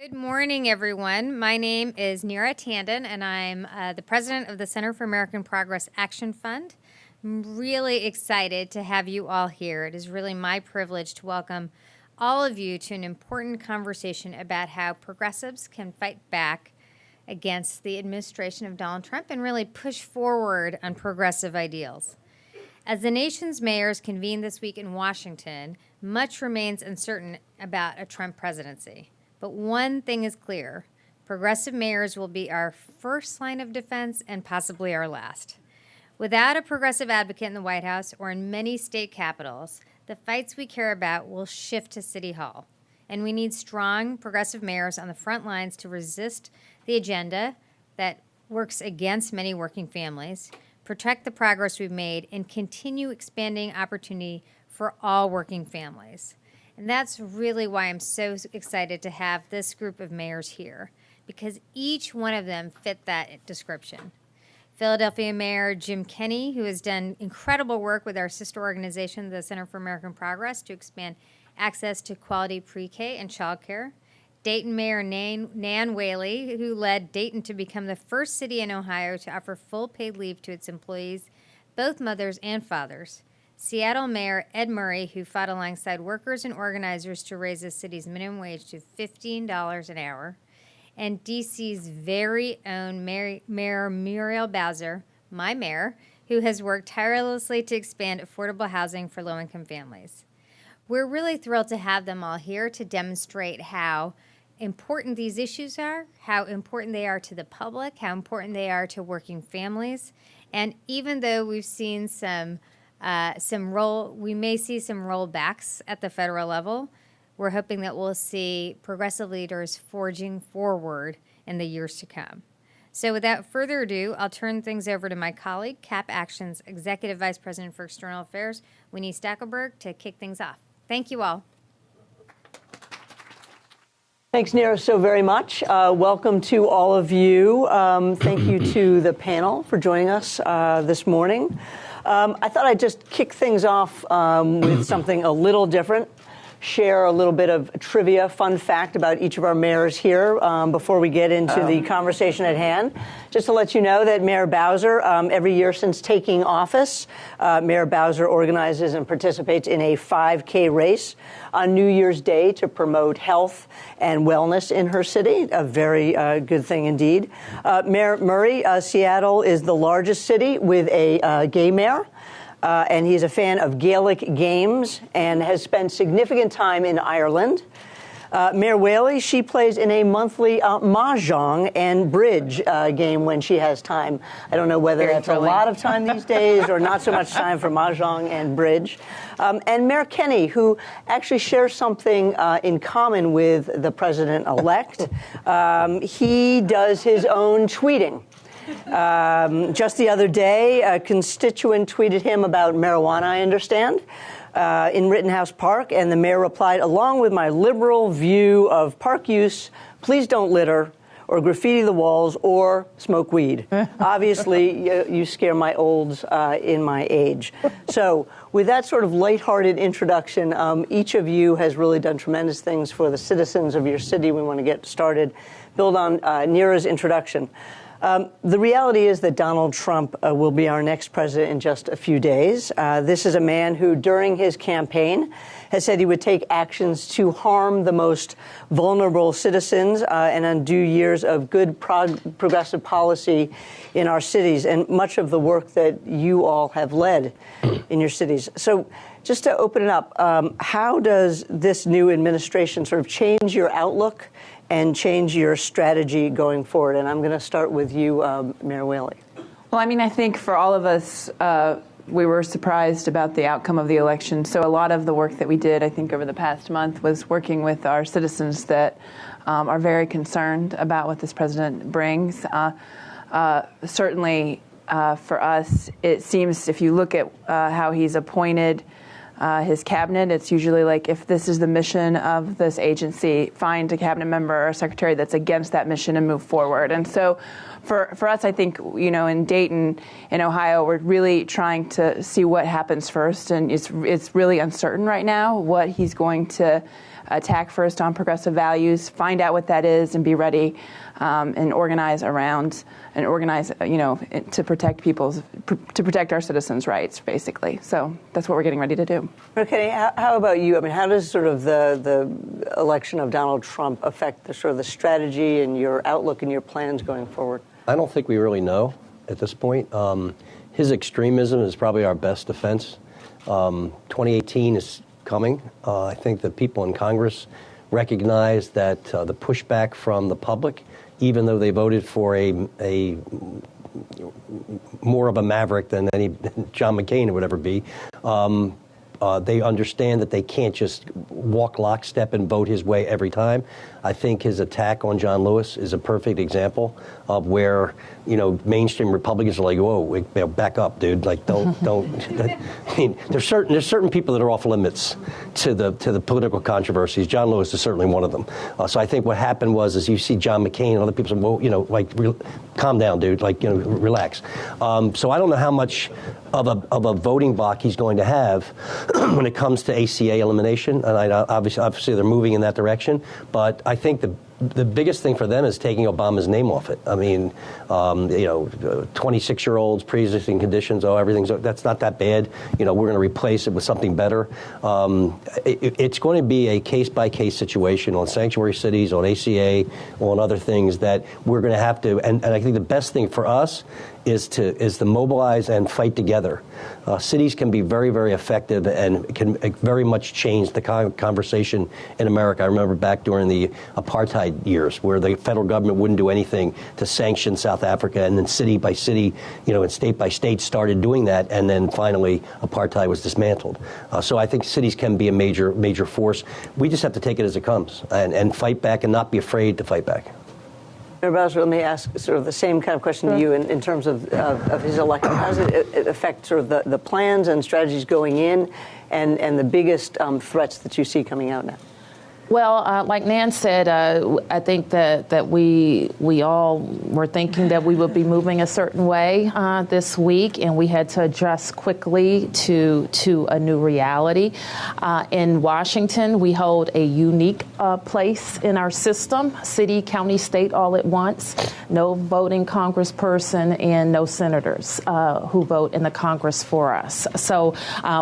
Good morning, everyone. My name is Neera Tandon, and I'm the president of the Center for American Progress Action Fund. I'm really excited to have you all here. It is really my privilege to welcome all of you to an important conversation about how progressives can fight back against the administration of Donald Trump and really push forward on progressive ideals. As the nation's mayors convene this week in Washington, much remains uncertain about a Trump presidency. But one thing is clear: progressive mayors will be our first line of defense and possibly our last. Without a progressive advocate in the White House or in many state capitals, the fights we care about will shift to City Hall. And we need strong progressive mayors on the front lines to resist the agenda that works against many working families, protect the progress we've made, and continue expanding opportunity for all working families. And that's really why I'm so excited to have this group of mayors here, because each one of them fit that description. Philadelphia Mayor Jim Kenney, who has done incredible work with our sister organization, the Center for American Progress, to expand access to quality pre-K and childcare. Dayton Mayor Nan Whaley, who led Dayton to become the first city in Ohio to offer full paid leave to its employees, both mothers and fathers. Seattle Mayor Ed Murray, who fought alongside workers and organizers to raise the city's minimum wage to $15 an hour. And D.C.'s very own Mayor Muriel Bowser, my mayor, who has worked tirelessly to expand affordable housing for low-income families. We're really thrilled to have them all here to demonstrate how important these issues are, how important they are to the public, how important they are to working families. And even though we've seen we may see some rollbacks at the federal level, we're hoping that we'll see progressive leaders forging forward in the years to come. So without further ado, I'll turn things over to my colleague, CAP Action's Executive Vice President for External Affairs, Winnie Stackelberg, to kick things off. Thank you all. Thanks, Neera, so very much. Welcome to all of you. Thank you to the panel for joining us this morning. I thought I'd just kick things off with something a little different, share a little bit of trivia, fun fact about each of our mayors here before we get into the conversation at hand. Just to let you know that Mayor Bowser, every year since taking office, Mayor Bowser organizes and participates in a 5K race on New Year's Day to promote health and wellness in her city. A very good thing indeed. Mayor Murray, Seattle is the largest city with a gay mayor. And he's a fan of Gaelic games and has spent significant time in Ireland. Mayor Whaley, she plays in a monthly mahjong and bridge game when she has time. I don't know whether that's a lot of time these days or not so much time for mahjong and bridge. And Mayor Kenney, who actually shares something in common with the president-elect. He does his own tweeting. Just the other day, a constituent tweeted him about marijuana, I understand, in Rittenhouse Park, and the mayor replied, "Along with my liberal view of park use, please don't litter or graffiti the walls or smoke weed." Obviously, you scare my olds in my age. So with that sort of lighthearted introduction, each of you has really done tremendous things for the citizens of your city. We want to get started, build on Neera's introduction. The reality is that Donald Trump will be our next president in just a few days. This is a man who, during his campaign, has said he would take actions to harm the most vulnerable citizens and undo years of good progressive policy in our cities and much of the work that you all have led in your cities. So just to open it up, how does this new administration sort of change your outlook and change your strategy going forward? And I'm going to start with you, Mayor Whaley. Well, I mean, I think for all of us, we were surprised about the outcome of the election. So a lot of the work that we did, I think, over the past month was working with our citizens that are very concerned about what this president brings. Certainly, for us, it seems if you look at how he's appointed his cabinet, it's usually like, if this is the mission of this agency, find a cabinet member or a secretary that's against that mission and move forward. And so for us, I think, you know, in Dayton, in Ohio, we're really trying to see what happens first. And it's really uncertain right now what he's going to attack first on progressive values, find out what that is, and be ready and organize around and organize, to protect our citizens' rights, basically. So that's what we're getting ready to do. Okay, how about you? I mean, how does sort of the election of Donald Trump affect the strategy and your outlook and your plans going forward? I don't think we really know at this point. His extremism is probably our best defense. 2018 is coming. I think the people in Congress recognize that the pushback from the public, even though they voted for a more of a maverick than any John McCain would ever be, they understand that they can't just walk lockstep and vote his way every time. I think his attack on John Lewis is a perfect example of where, mainstream Republicans are like, whoa, back up, dude. Like, don't. I mean, there's certain people that are off limits to the political controversies. John Lewis is certainly one of them. So I think what happened was you see John McCain and other people say, well, calm down, dude. Relax. So I don't know how much of a voting block he's going to have when it comes to ACA elimination, and obviously they're moving in that direction. But I think the biggest thing for them is taking Obama's name off it. I mean, 26-year-olds, pre-existing conditions, that's not that bad. We're going to replace it with something better. It's going to be a case-by-case situation on sanctuary cities, on ACA, on other things that we're going to have to, and I think the best thing for us is to mobilize and fight together. Cities can be very, very effective and can very much change the conversation in America. I remember back during the apartheid years where the federal government wouldn't do anything to sanction South Africa, and then city by city, and state by state started doing that, and then finally apartheid was dismantled. So I think cities can be a major force. We just have to take it as it comes and fight back and not be afraid to fight back. Mayor Bowser, let me ask sort of the same kind of question to you in terms of his election. How does it affect sort of the plans and strategies going in and the biggest threats that you see coming out now? Well, like Nan said, I think that we all were thinking that we would be moving a certain way this week, and we had to adjust quickly to a new reality. In Washington, we hold a unique place in our system, city, county, state, all at once. No voting congressperson and no senators who vote in the Congress for us. So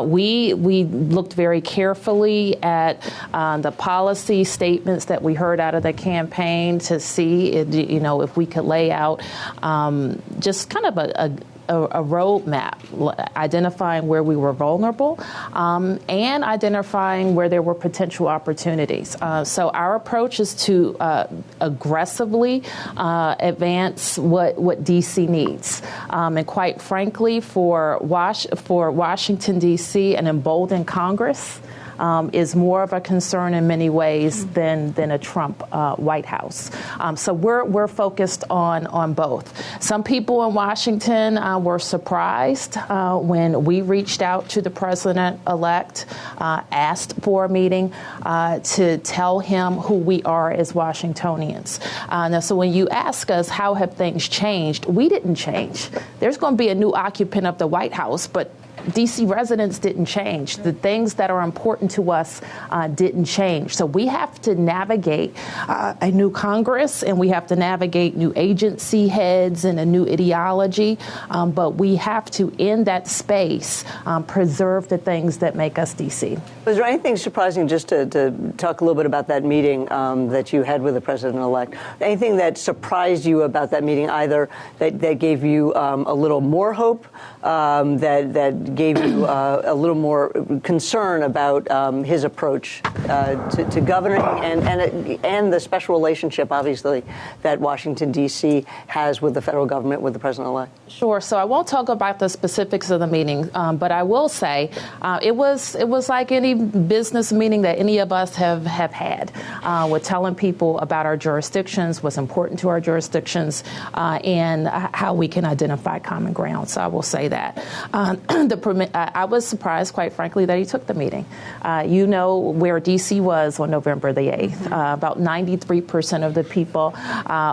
we looked very carefully at the policy statements that we heard out of the campaign to see, if we could lay out just kind of a roadmap, identifying where we were vulnerable and identifying where there were potential opportunities. So our approach is to aggressively advance what D.C. needs. And quite frankly, for Washington, D.C., an emboldened Congress is more of a concern in many ways than a Trump White House. So we're focused on both. Some people in Washington were surprised when we reached out to the president-elect, asked for a meeting to tell him who we are as Washingtonians. Now, so when you ask us how have things changed, we didn't change. There's going to be a new occupant of the White House, but D.C. residents didn't change. The things that are important to us didn't change. So we have to navigate a new Congress, and we have to navigate new agency heads and a new ideology. But we have to, in that space, preserve the things that make us D.C. Was there anything surprising, just to talk a little bit about that meeting that you had with the president-elect? Anything that surprised you about that meeting, either that gave you a little more hope, that gave you a little more concern about his approach to governing and the special relationship, obviously, that Washington, D.C. has with the federal government, with the president-elect? Sure. So I won't talk about the specifics of the meeting, but I will say it was like any business meeting that any of us have had. We're telling people about our jurisdictions, what's important to our jurisdictions, and how we can identify common ground. So I will say that. The I was surprised, quite frankly, that he took the meeting. You know where D.C. was on November the 8th. About 93% of the people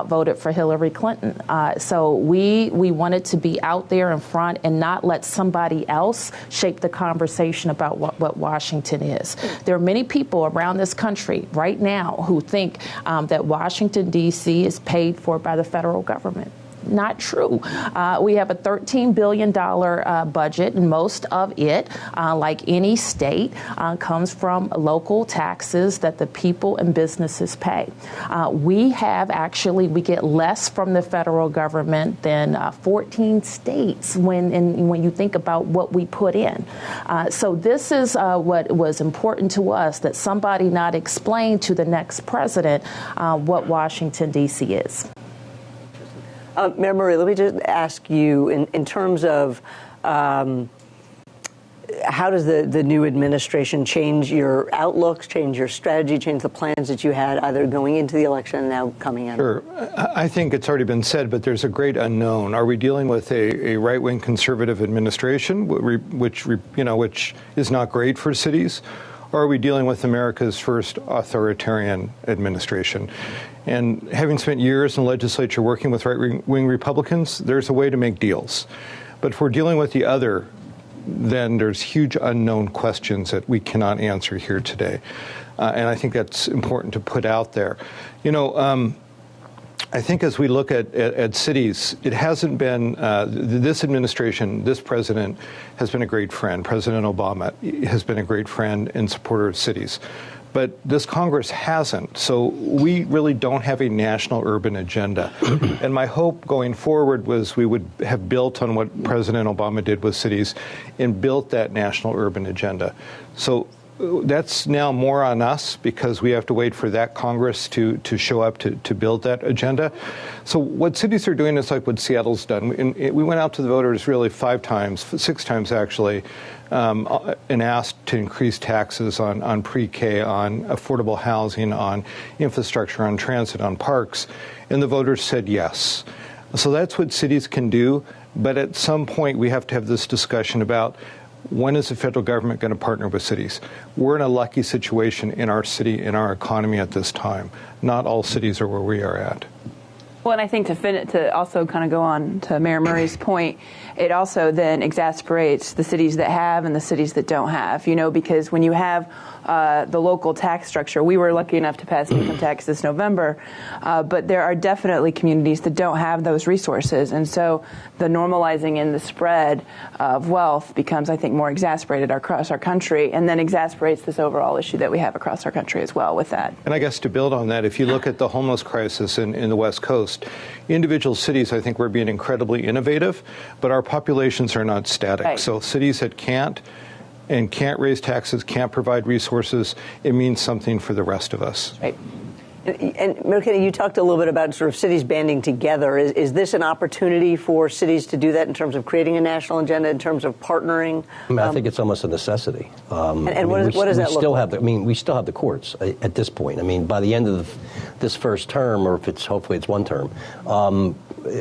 voted for Hillary Clinton. So we wanted to be out there in front and not let somebody else shape the conversation about what Washington is. There are many people around this country right now who think that Washington, D.C. is paid for by the federal government. Not true. We have a $13 billion budget, and most of it, like any state, comes from local taxes that the people and businesses pay. We get less from the federal government than 14 states when you think about what we put in. So this is what was important to us, that somebody not explain to the next president what Washington, D.C. is. Mayor Murray, let me just ask you, in terms of how does the new administration change your outlooks, change your strategy, change the plans that you had either going into the election and now coming out? Sure. I think it's already been said, but there's a great unknown. Are we dealing with a right-wing conservative administration, which is not great for cities? Or are we dealing with America's first authoritarian administration? And having spent years in the legislature working with right-wing Republicans, there's a way to make deals. But if we're dealing with the other, then there's huge unknown questions that we cannot answer here today. And I think that's important to put out there. I think as we look at cities, it hasn't been, this administration, this president has been a great friend. President Obama has been a great friend and supporter of cities. But this Congress hasn't. So we really don't have a national urban agenda. And my hope going forward was we would have built on what President Obama did with cities and built that national urban agenda. So that's now more on us because we have to wait for that Congress to show up to build that agenda. So what cities are doing is like what Seattle's done. We went out to the voters really 6 times actually, and asked to increase taxes on pre-K, on affordable housing, on infrastructure, on transit, on parks, and the voters said yes. So that's what cities can do, but at some point we have to have this discussion about when is the federal government going to partner with cities? We're in a lucky situation in our city, in our economy at this time. Not all cities are where we are at. Well, and I think to also kind of go on to Mayor Murray's point, it also then exasperates the cities that have and the cities that don't have, because when you have the local tax structure, we were lucky enough to pass income tax this November, but there are definitely communities that don't have those resources. And so the normalizing in the spread of wealth becomes, I think, more exasperated across our country, and then exasperates this overall issue that we have across our country as well with that. And I guess to build on that, if you look at the homeless crisis in the West Coast, individual cities, I think we're being incredibly innovative, but our populations are not static. Right. So cities that can't raise taxes, can't provide resources, it means something for the rest of us. Right. And Mayor Kennedy, you talked a little bit about sort of cities banding together. Is this an opportunity for cities to do that in terms of creating a national agenda, in terms of partnering? I think it's almost a necessity. What does that look like? We still have the courts at this point. By the end of this first term, or if hopefully it's one term,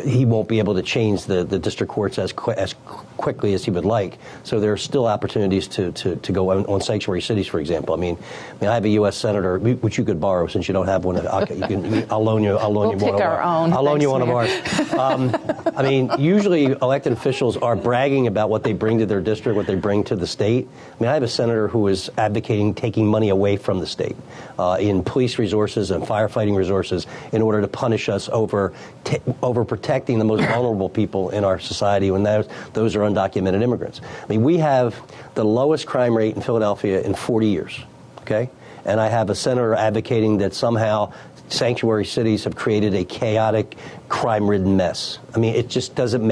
he won't be able to change the district courts as quickly as he would like. So there are still opportunities to go on sanctuary cities, for example. I have a U.S. senator, which you could borrow since you don't have one. I'll loan you. We'll one pick of our own. I'll loan you Thanks, one of ours. Usually elected officials are bragging about what they bring to their district, what they bring to the state. I have a senator who is advocating taking money away from the state in police resources and firefighting resources in order to punish us over protecting the most vulnerable people in our society when those are undocumented immigrants. We have the lowest crime rate in Philadelphia in 40 years, okay? And I have a senator advocating that somehow sanctuary cities have created a chaotic, crime-ridden mess. It just doesn't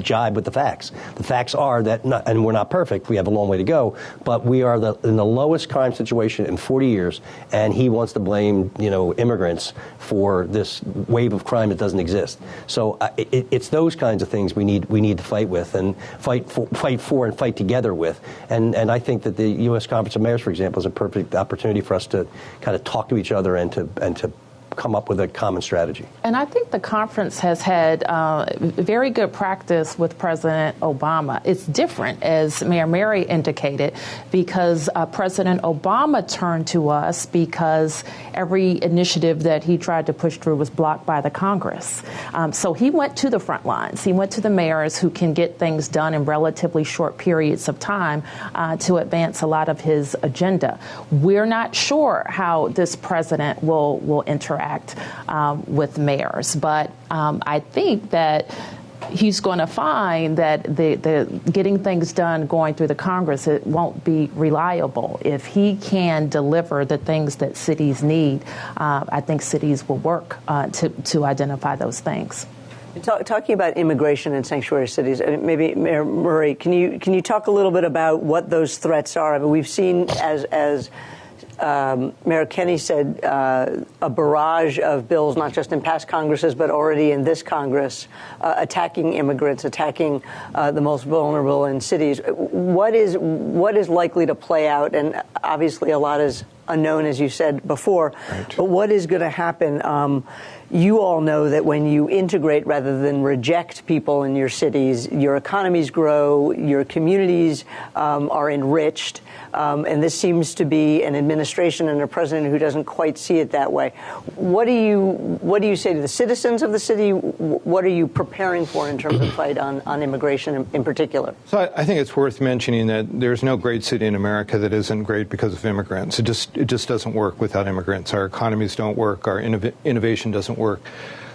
jibe with the facts. The facts are that, and we're not perfect, we have a long way to go, but we are in the lowest crime situation in 40 years, and he wants to blame, immigrants for this wave of crime that doesn't exist. So it's those kinds of things we need to fight with and fight for and fight together with. And I think that the U.S. Conference of Mayors, for example, is a perfect opportunity for us to kind of talk to each other and to come up with a common strategy. And I think the conference has had very good practice with President Obama. It's different, as Mayor Mary indicated, because President Obama turned to us because every initiative that he tried to push through was blocked by the Congress. So he went to the front lines. He went to the mayors who can get things done in relatively short periods of time to advance a lot of his agenda. We're not sure how this president will interact with mayors, but I think that he's going to find that the getting things done going through the Congress, it won't be reliable. If he can deliver the things that cities need, I think cities will work to identify those things. Talking about immigration and sanctuary cities, maybe Mayor Murray, can you talk a little bit about what those threats are? I mean, we've seen, as Mayor Kenney said, a barrage of bills, not just in past Congresses, but already in this Congress, attacking immigrants, attacking the most vulnerable in cities. What is likely to play out? And obviously a lot is unknown, as you said before. Right. But what is going to happen? You all know that when you integrate rather than reject people in your cities, your economies grow, your communities are enriched, and this seems to be an administration and a president who doesn't quite see it that way. What do you say to the citizens of the city? What are you preparing for in terms of fight on immigration in particular? So I think it's worth mentioning that there's no great city in America that isn't great because of immigrants. It just doesn't work without immigrants. Our economies don't work. Our innovation doesn't work.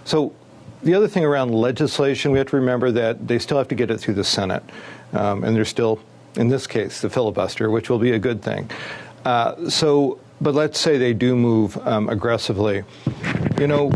So the other thing around legislation, we have to remember that they still have to get it through the Senate. And there's still, in this case, the filibuster, which will be a good thing. But let's say they do move aggressively. You know,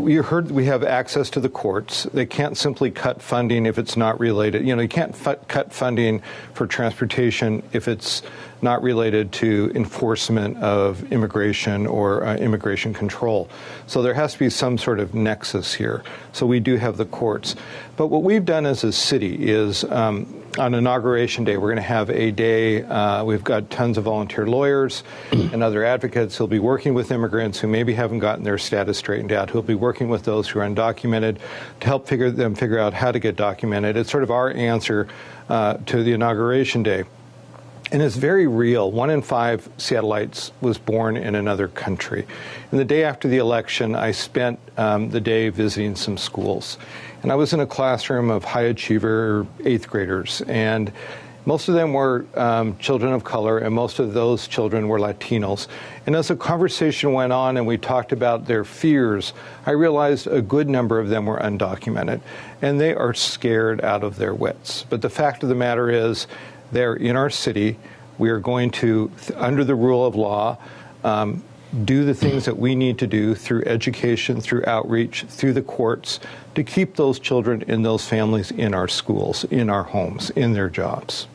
you heard we have access to the courts. They can't simply cut funding if it's not related. You know, you can't cut funding for transportation if it's not related to enforcement of immigration or immigration control. So there has to be some sort of nexus here. So we do have the courts. But what we've done as a city is on Inauguration Day, we're going to have a day. We've got tons of volunteer lawyers and other advocates who'll be working with immigrants who maybe haven't gotten their status straightened out, who'll be working with those who are undocumented to help figure out how to get documented. It's sort of our answer to the Inauguration Day. And it's very real. 1 in 5 Seattleites was born in another country. And the day after the election, I spent the day visiting some schools. And I was in a classroom of high achiever 8th graders. And most of them were children of color, and most of those children were Latinos. And as the conversation went on and we talked about their fears, I realized a good number of them were undocumented. And they are scared out of their wits. But the fact of the matter is, they're in our city. We are going to, under the rule of law, do the things that we need to do through education, through outreach, through the courts, to keep those children and those families in our schools, in our homes, in their jobs.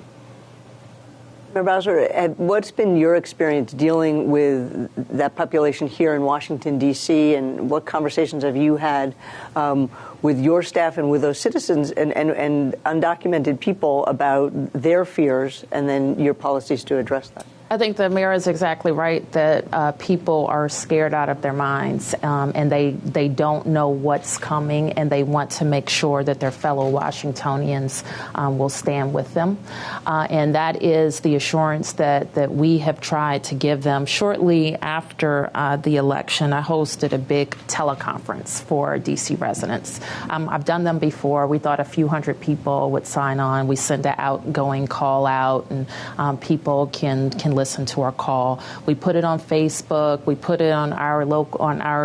Mayor Bowser, what's been your experience dealing with that population here in Washington, D.C., and what conversations have you had with your staff and with those citizens and undocumented people about their fears and then your policies to address that? I think the mayor is exactly right that people are scared out of their minds and they don't know what's coming, and they want to make sure that their fellow Washingtonians will stand with them. And that is the assurance that we have tried to give them. Shortly after the election, I hosted a big teleconference for D.C. residents. I've done them before. We thought a few hundred people would sign on. We send an outgoing call out, and people can listen to our call. We put it on Facebook. We put it on our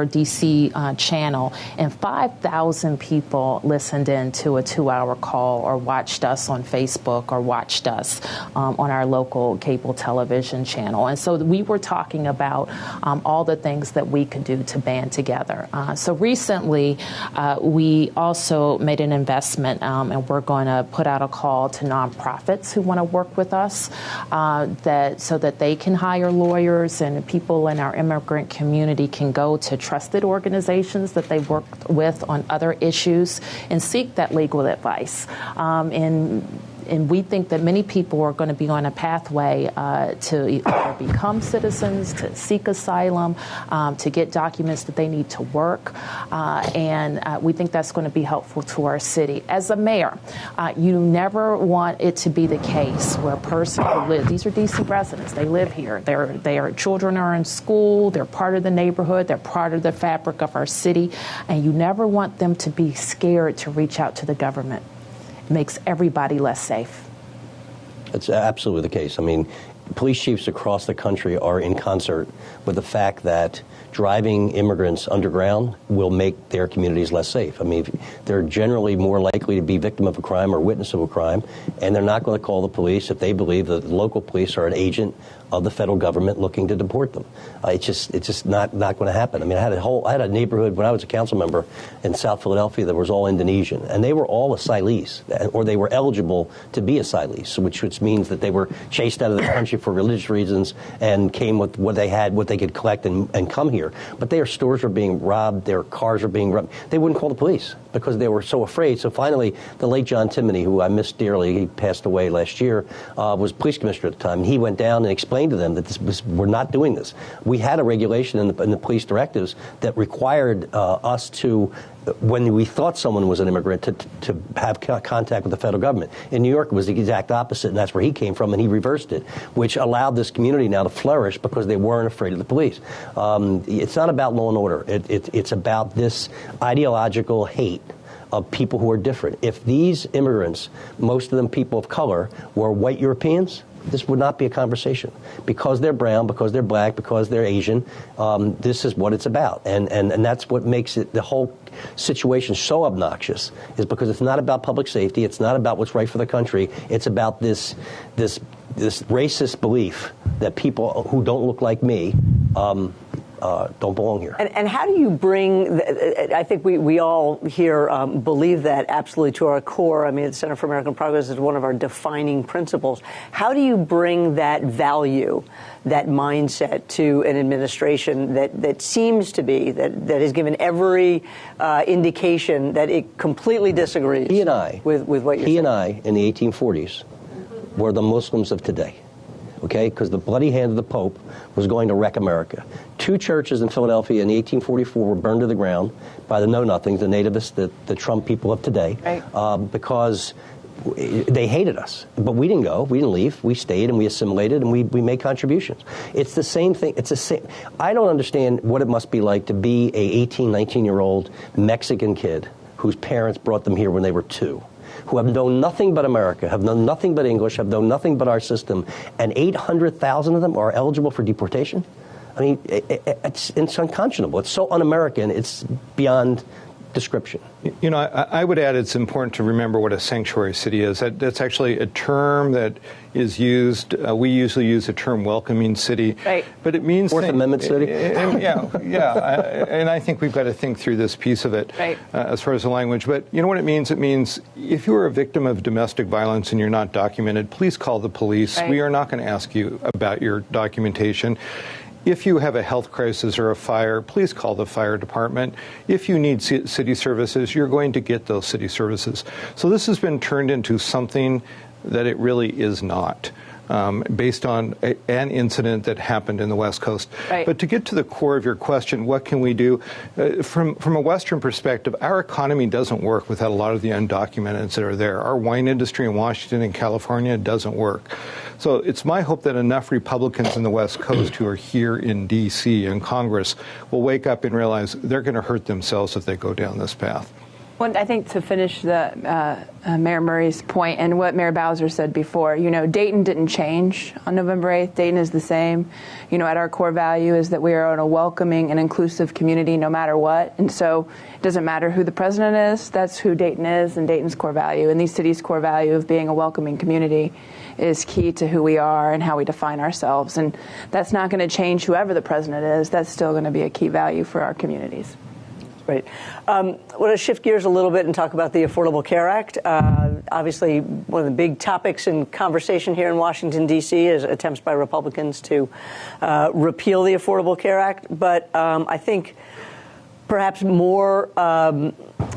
DC channel, and 5,000 people listened in to a 2-hour call, or watched us on Facebook, or watched us on our local cable television channel. And so we were talking about all the things that we could do to band together. So recently, we also made an investment, and we're going to put out a call to nonprofits who want to work with us, so that they can hire lawyers, and people in our immigrant community can go to trusted organizations that they've worked with on other issues and seek that legal advice. And and we think that many people are going to be on a pathway to either become citizens, to seek asylum, to get documents that they need to work, and we think that's going to be helpful to our city. As a mayor, you never want it to be the case where a person who lives, these are D.C. residents, they live here, their children are in school, they're part of the neighborhood, they're part of the fabric of our city, and you never want them to be scared to reach out to the government. It makes everybody less safe. That's absolutely the case. I mean, police chiefs across the country are in concert with the fact that driving immigrants underground will make their communities less safe. I mean, they're generally more likely to be victim of a crime or witness of a crime, and they're not going to call the police if they believe that the local police are an agent of the federal government looking to deport them. It's just not going to happen. I mean, I had a neighborhood when I was a council member in South Philadelphia that was all Indonesian, and they were all asylees, or they were eligible to be asylees, which means that they were chased out of the country for religious reasons and came with what they had, what they could collect and come here. But their stores were being robbed, their cars were being robbed. They wouldn't call the police because they were so afraid. So finally, the late John Timoney, who I miss dearly, he passed away last year, was police commissioner at the time. He went down and explained to them that we're not doing this. We had a regulation in the police directives that required us to, when we thought someone was an immigrant, to have contact with the federal government. In New York, it was the exact opposite, and that's where he came from, and he reversed it, which allowed this community now to flourish because they weren't afraid of the police. It's not about law and order. It's about this ideological hate of people who are different. If these immigrants, most of them people of color, were white Europeans, this would not be a conversation. Because they're brown, because they're black, because they're Asian, this is what it's about. And that's what makes it, the whole situation so obnoxious, is because it's not about public safety, it's not about what's right for the country, it's about this racist belief that people who don't look like me don't belong here. And how do you bring, I think we all here believe that absolutely to our core. I mean, the Center for American Progress is one of our defining principles. How do you bring that value, that mindset to an administration that seems to be, that has given every indication that it completely disagrees with what you're saying? He and I, in the 1840s, were the Muslims of today. Okay, because the bloody hand of the Pope was going to wreck America. 2 churches in Philadelphia in 1844 were burned to the ground by the know-nothings, the nativists, the Trump people of today, because they hated us. But we didn't go. We didn't leave. We stayed and we assimilated and we made contributions. It's the same thing. It's the same. I don't understand what it must be like to be a 18, 19-year-old Mexican kid whose parents brought them here when they were 2. Who have known nothing but America, have known nothing but English, have known nothing but our system, and 800,000 of them are eligible for deportation? I mean, it's unconscionable. It's so un-American, it's beyond description. You know, I would add it's important to remember what a sanctuary city is. That's actually a term that is used. We usually use the term welcoming city. Right. But it means... Fourth Amendment city? And I think we've got to think through this piece of it as far as the language. But you know what it means? It means if you are a victim of domestic violence and you're not documented, please call the police. Right. We are not going to ask you about your documentation. If you have a health crisis or a fire, please call the fire department. If you need city services, you're going to get those city services. So this has been turned into something that it really is not, based on an incident that happened in the West Coast. Right. But to get to the core of your question, what can we do? From a Western perspective, our economy doesn't work without a lot of the undocumented that are there. Our wine industry in Washington and California doesn't work. So it's my hope that enough Republicans in the West Coast who are here in D.C. and Congress will wake up and realize they're going to hurt themselves if they go down this path. Well, I think to finish the Mayor Murray's point and what Mayor Bowser said before, you know, Dayton didn't change on November 8th. Dayton is the same. You know, at our core value is that we are in a welcoming and inclusive community no matter what. And so it doesn't matter who the president is. That's who Dayton is and Dayton's core value. And these cities' core value of being a welcoming community is key to who we are and how we define ourselves. And that's not going to change whoever the president is. That's still going to be a key value for our communities. Right. I want to shift gears a little bit and talk about the Affordable Care Act. Obviously, one of the big topics in conversation here in Washington, D.C. is attempts by Republicans to repeal the Affordable Care Act. But I think perhaps more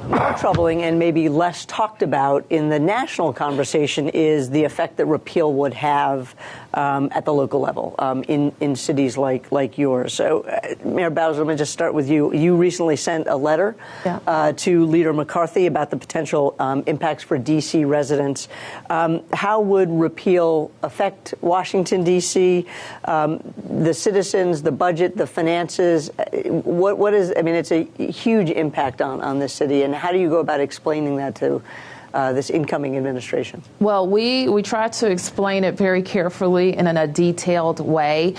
more troubling and maybe less talked about in the national conversation is the effect that repeal would have at the local level in cities like yours. So, Mayor Bowser, let me just start with you. You recently sent a letter to Leader McCarthy about the potential impacts for D.C. residents. How would repeal affect Washington, D.C., the citizens, the budget, the finances? What is, I mean, it's a huge impact on this city. And how do you go about explaining that to this incoming administration? Well, we try to explain it very carefully and in a detailed way.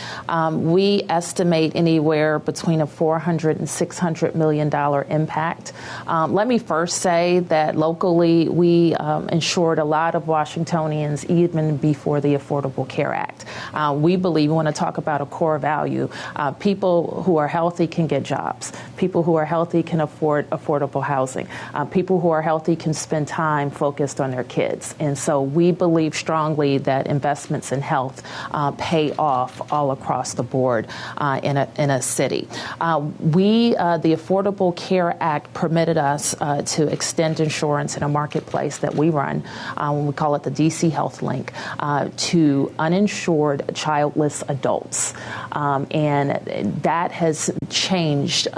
We estimate anywhere between a $400 and $600 million impact. Let me first say that locally we insured a lot of Washingtonians even before the Affordable Care Act. We believe, we want to talk about a core value. People who are healthy can get jobs. People who are healthy can afford affordable housing. People who are healthy can spend time focused on their kids. And so we believe strongly that investments in health pay off all across the board in a city. The Affordable Care Act permitted us to extend insurance in a marketplace that we run, when we call it the DC Health Link, to uninsured childless adults. And that has changed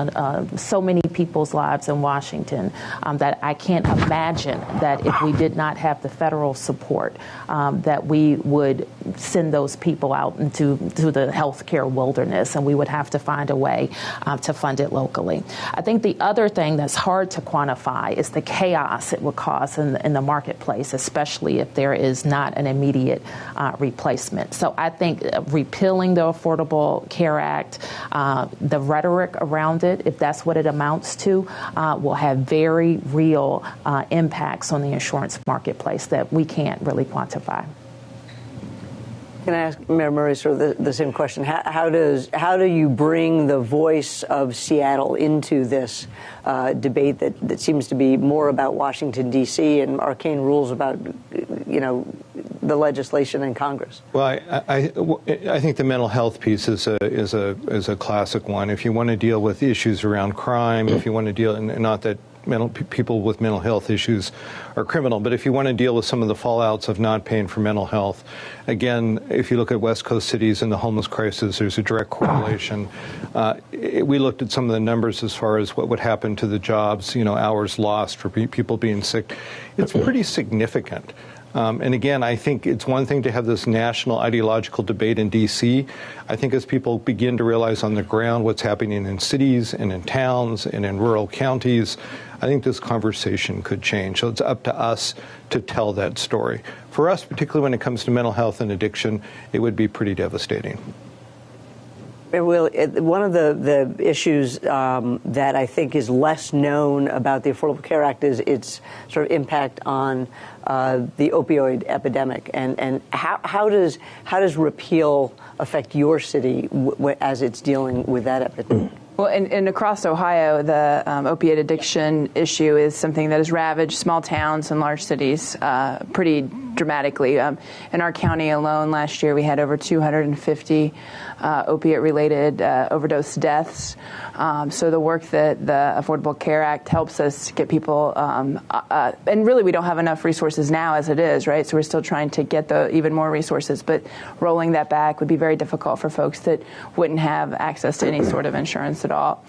so many people's lives in Washington that I can't imagine that if we did not have the federal support, that we would send those people out into the healthcare wilderness, and we would have to find a way to fund it locally. I think the other thing that's hard to quantify is the chaos it would cause in the marketplace, especially if there is not an immediate replacement. So I think repealing the Affordable Care Act, the rhetoric around it, if that's what it amounts to, will have very real impacts on the insurance marketplace that we can't really quantify. Can I ask Mayor Murray sort of the same question? How do you bring the voice of Seattle into this debate that seems to be more about Washington, D.C. and arcane rules about, the legislation in Congress? Well, I think the mental health piece is a classic one. If you want to deal with issues around crime, if you want to deal, and not that people with mental health issues are criminal, but if you want to deal with some of the fallouts of not paying for mental health, again, if you look at West Coast cities and the homeless crisis, there's a direct correlation. We looked at some of the numbers as far as what would happen to the jobs, hours lost for people being sick. It's pretty significant. And again, I think it's one thing to have this national ideological debate in D.C. I think as people begin to realize on the ground what's happening in cities and in towns and in rural counties, I think this conversation could change. So it's up to us to tell that story. For us, particularly when it comes to mental health and addiction, it would be pretty devastating. One of the issues that I think is less known about the Affordable Care Act is its sort of impact on the opioid epidemic, and how does repeal affect your city as it's dealing with that epidemic? Well, and across Ohio, the opiate addiction issue is something that has ravaged small towns and large cities pretty dramatically. In our county alone last year, we had over 250 opiate-related overdose deaths. So the work that the Affordable Care Act helps us get people, and really we don't have enough resources now as it is, right? So we're still trying to get even more resources, but rolling that back would be very difficult for folks that wouldn't have access to any sort of insurance at all.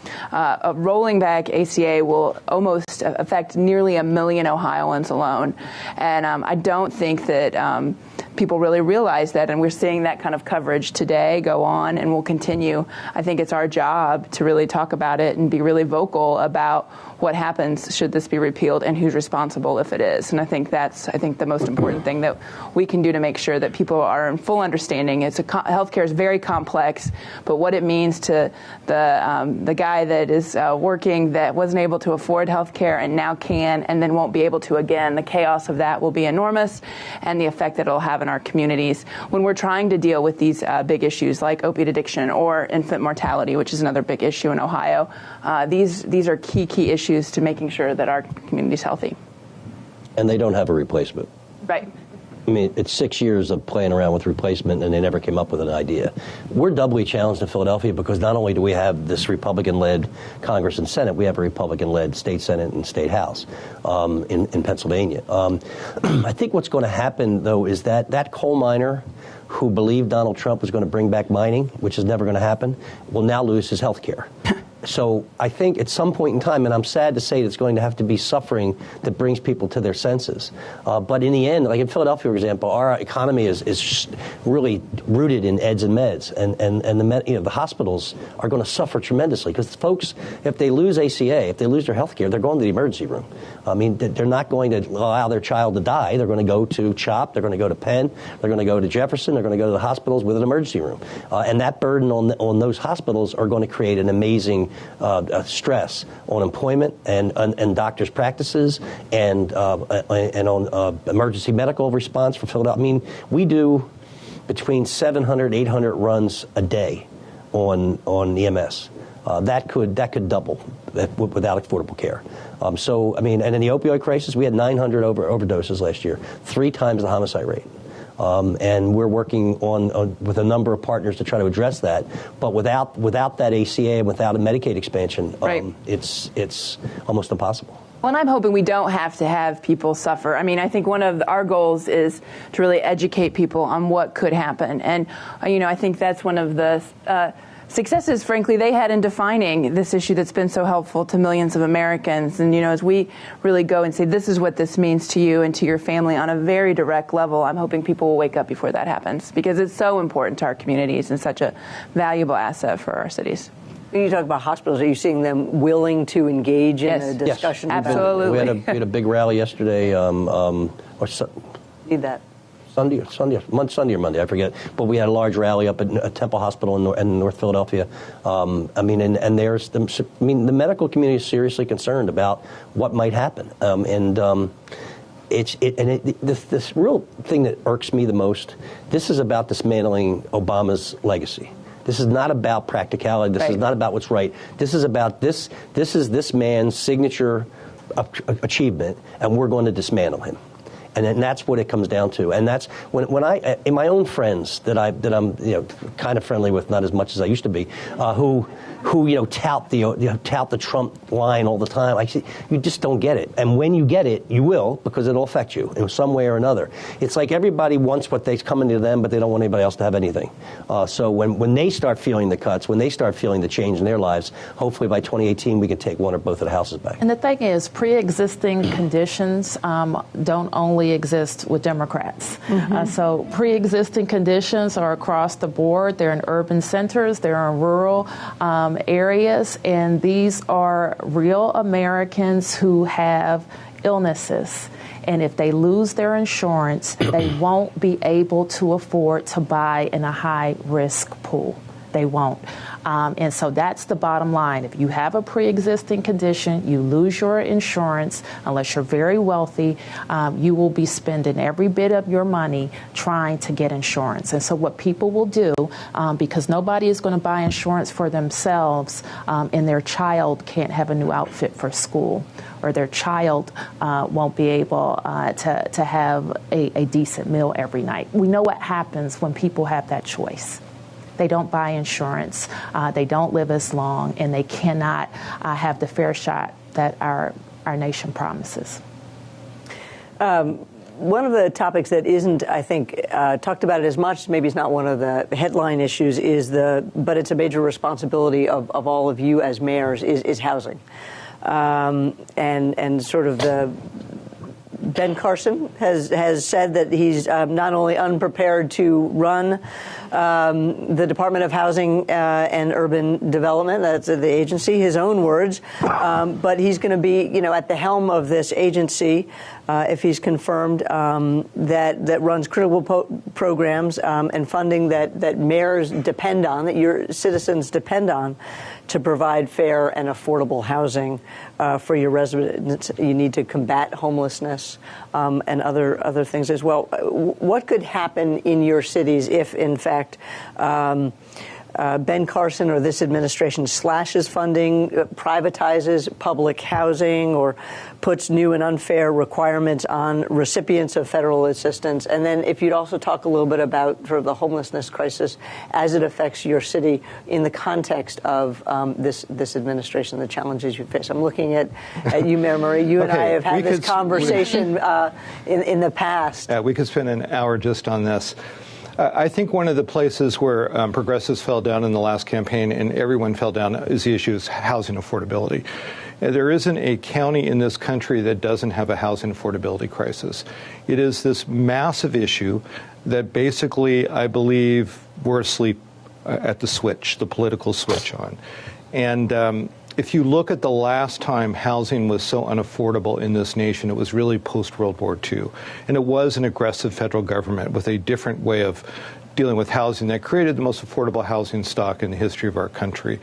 Rolling back ACA will almost affect nearly 1 million Ohioans alone. And I don't think that people really realize that, and we're seeing that kind of coverage today go on and will continue. I think it's our job to really talk about it and be really vocal about what happens should this be repealed and who's responsible if it is. And I think that's the most important thing that we can do to make sure that people are in full understanding. Healthcare is very complex, but what it means to the guy that is working that wasn't able to afford healthcare and now can and then won't be able to again, the chaos of that will be enormous, and the effect that it'll have in our communities when we're trying to deal with these big issues like opiate addiction or infant mortality, which is another big issue in Ohio. These are key issues to making sure that our community is healthy. And they don't have a replacement. Right. I mean, it's 6 years of playing around with replacement, and they never came up with an idea. We're doubly challenged in Philadelphia because not only do we have this Republican-led Congress and Senate, we have a Republican-led state Senate and state House in Pennsylvania. I think what's going to happen, though, is that coal miner who believed Donald Trump was going to bring back mining, which is never going to happen, will now lose his health care. So I think at some point in time, and I'm sad to say it's going to have to be suffering that brings people to their senses. But in the end, like in Philadelphia, for example, our economy is really rooted in eds and meds, and the hospitals are going to suffer tremendously because folks, if they lose ACA, if they lose their health care, they're going to the emergency room. I mean, they're not going to allow their child to die. They're going to go to CHOP. They're going to go to Penn. They're going to go to Jefferson. They're going to go to the hospitals with an emergency room. And that burden on those hospitals are going to create an amazing stress on employment and doctors' practices and on emergency medical response for Philadelphia. I mean, we do between 700, 800 runs a day on EMS. That could double without affordable care. So, I mean, and in the opioid crisis, we had 900 overdoses last year, 3 times the homicide rate. And we're working with a number of partners to try to address that. But without that ACA and without a Medicaid expansion, Right. It's almost impossible. Well, and I'm hoping we don't have to have people suffer. I mean, I think one of our goals is to really educate people on what could happen. And, I think that's one of the successes, frankly, they had in defining this issue that's been so helpful to millions of Americans. And, as we really go and say, this is what this means to you and to your family on a very direct level, I'm hoping people will wake up before that happens because it's so important to our communities and such a valuable asset for our cities. When you talk about hospitals, are you seeing them willing to engage in a discussion? Yes, absolutely. We had a big rally yesterday, Need that. Sunday or Monday, I forget. But we had a large rally up at Temple Hospital in North Philadelphia. The medical community is seriously concerned about what might happen. This real thing that irks me the most, this is about dismantling Obama's legacy. This is not about practicality. This is not about what's right. This is about this is this man's signature achievement, and we're going to dismantle him. And that's what it comes down to. And that's when I, in my own friends that I'm kind of friendly with, not as much as I used to be, who tout the Trump line all the time. I say, you just don't get it. And when you get it, you will, because it'll affect you in some way or another. It's like everybody wants what they's coming to them, but they don't want anybody else to have anything. So when they start feeling the cuts, when they start feeling the change in their lives, hopefully by 2018 we can take one or both of the houses back. And the thing is, pre-existing conditions don't only exist with Democrats. So pre-existing conditions are across the board. They're in urban centers, they're in rural areas, and these are real Americans who have illnesses. And if they lose their insurance, they won't be able to afford to buy in a high-risk pool. They won't. And so that's the bottom line. If you have a pre-existing condition, you lose your insurance, unless you're very wealthy, you will be spending every bit of your money trying to get insurance. And so what people will do, because nobody is going to buy insurance for themselves, and their child can't have a new outfit for school, or their child won't be able to have a decent meal every night. We know what happens when people have that choice. They don't buy insurance, they don't live as long, and they cannot have the fair shot that our nation promises. One of the topics that isn't, I think, talked about as much, maybe it's not one of the headline issues, but it's a major responsibility of all of you as mayors, is housing. And sort of Ben Carson has said that he's not only unprepared to run the Department of Housing and Urban Development, that's the agency, his own words, but he's going to be, at the helm of this agency, if he's confirmed, that runs critical programs and funding that mayors depend on, that your citizens depend on, to provide fair and affordable housing for your residents. You need to combat homelessness and other things as well. What could happen in your cities if, in fact, Ben Carson or this administration slashes funding, privatizes public housing, or puts new and unfair requirements on recipients of federal assistance. And then if you'd also talk a little bit about sort of the homelessness crisis as it affects your city in the context of this administration, the challenges you face. I'm looking at you, Mayor Murray. You and I have had this conversation in the past. We could spend an hour just on this. I think one of the places where progressives fell down in the last campaign, and everyone fell down, is the issue of housing affordability. There isn't a county in this country that doesn't have a housing affordability crisis. It is this massive issue that basically, I believe, we're asleep at the switch, the political switch on. And if you look at the last time housing was so unaffordable in this nation, it was really post-World War II. And it was an aggressive federal government with a different way of dealing with housing that created the most affordable housing stock in the history of our country.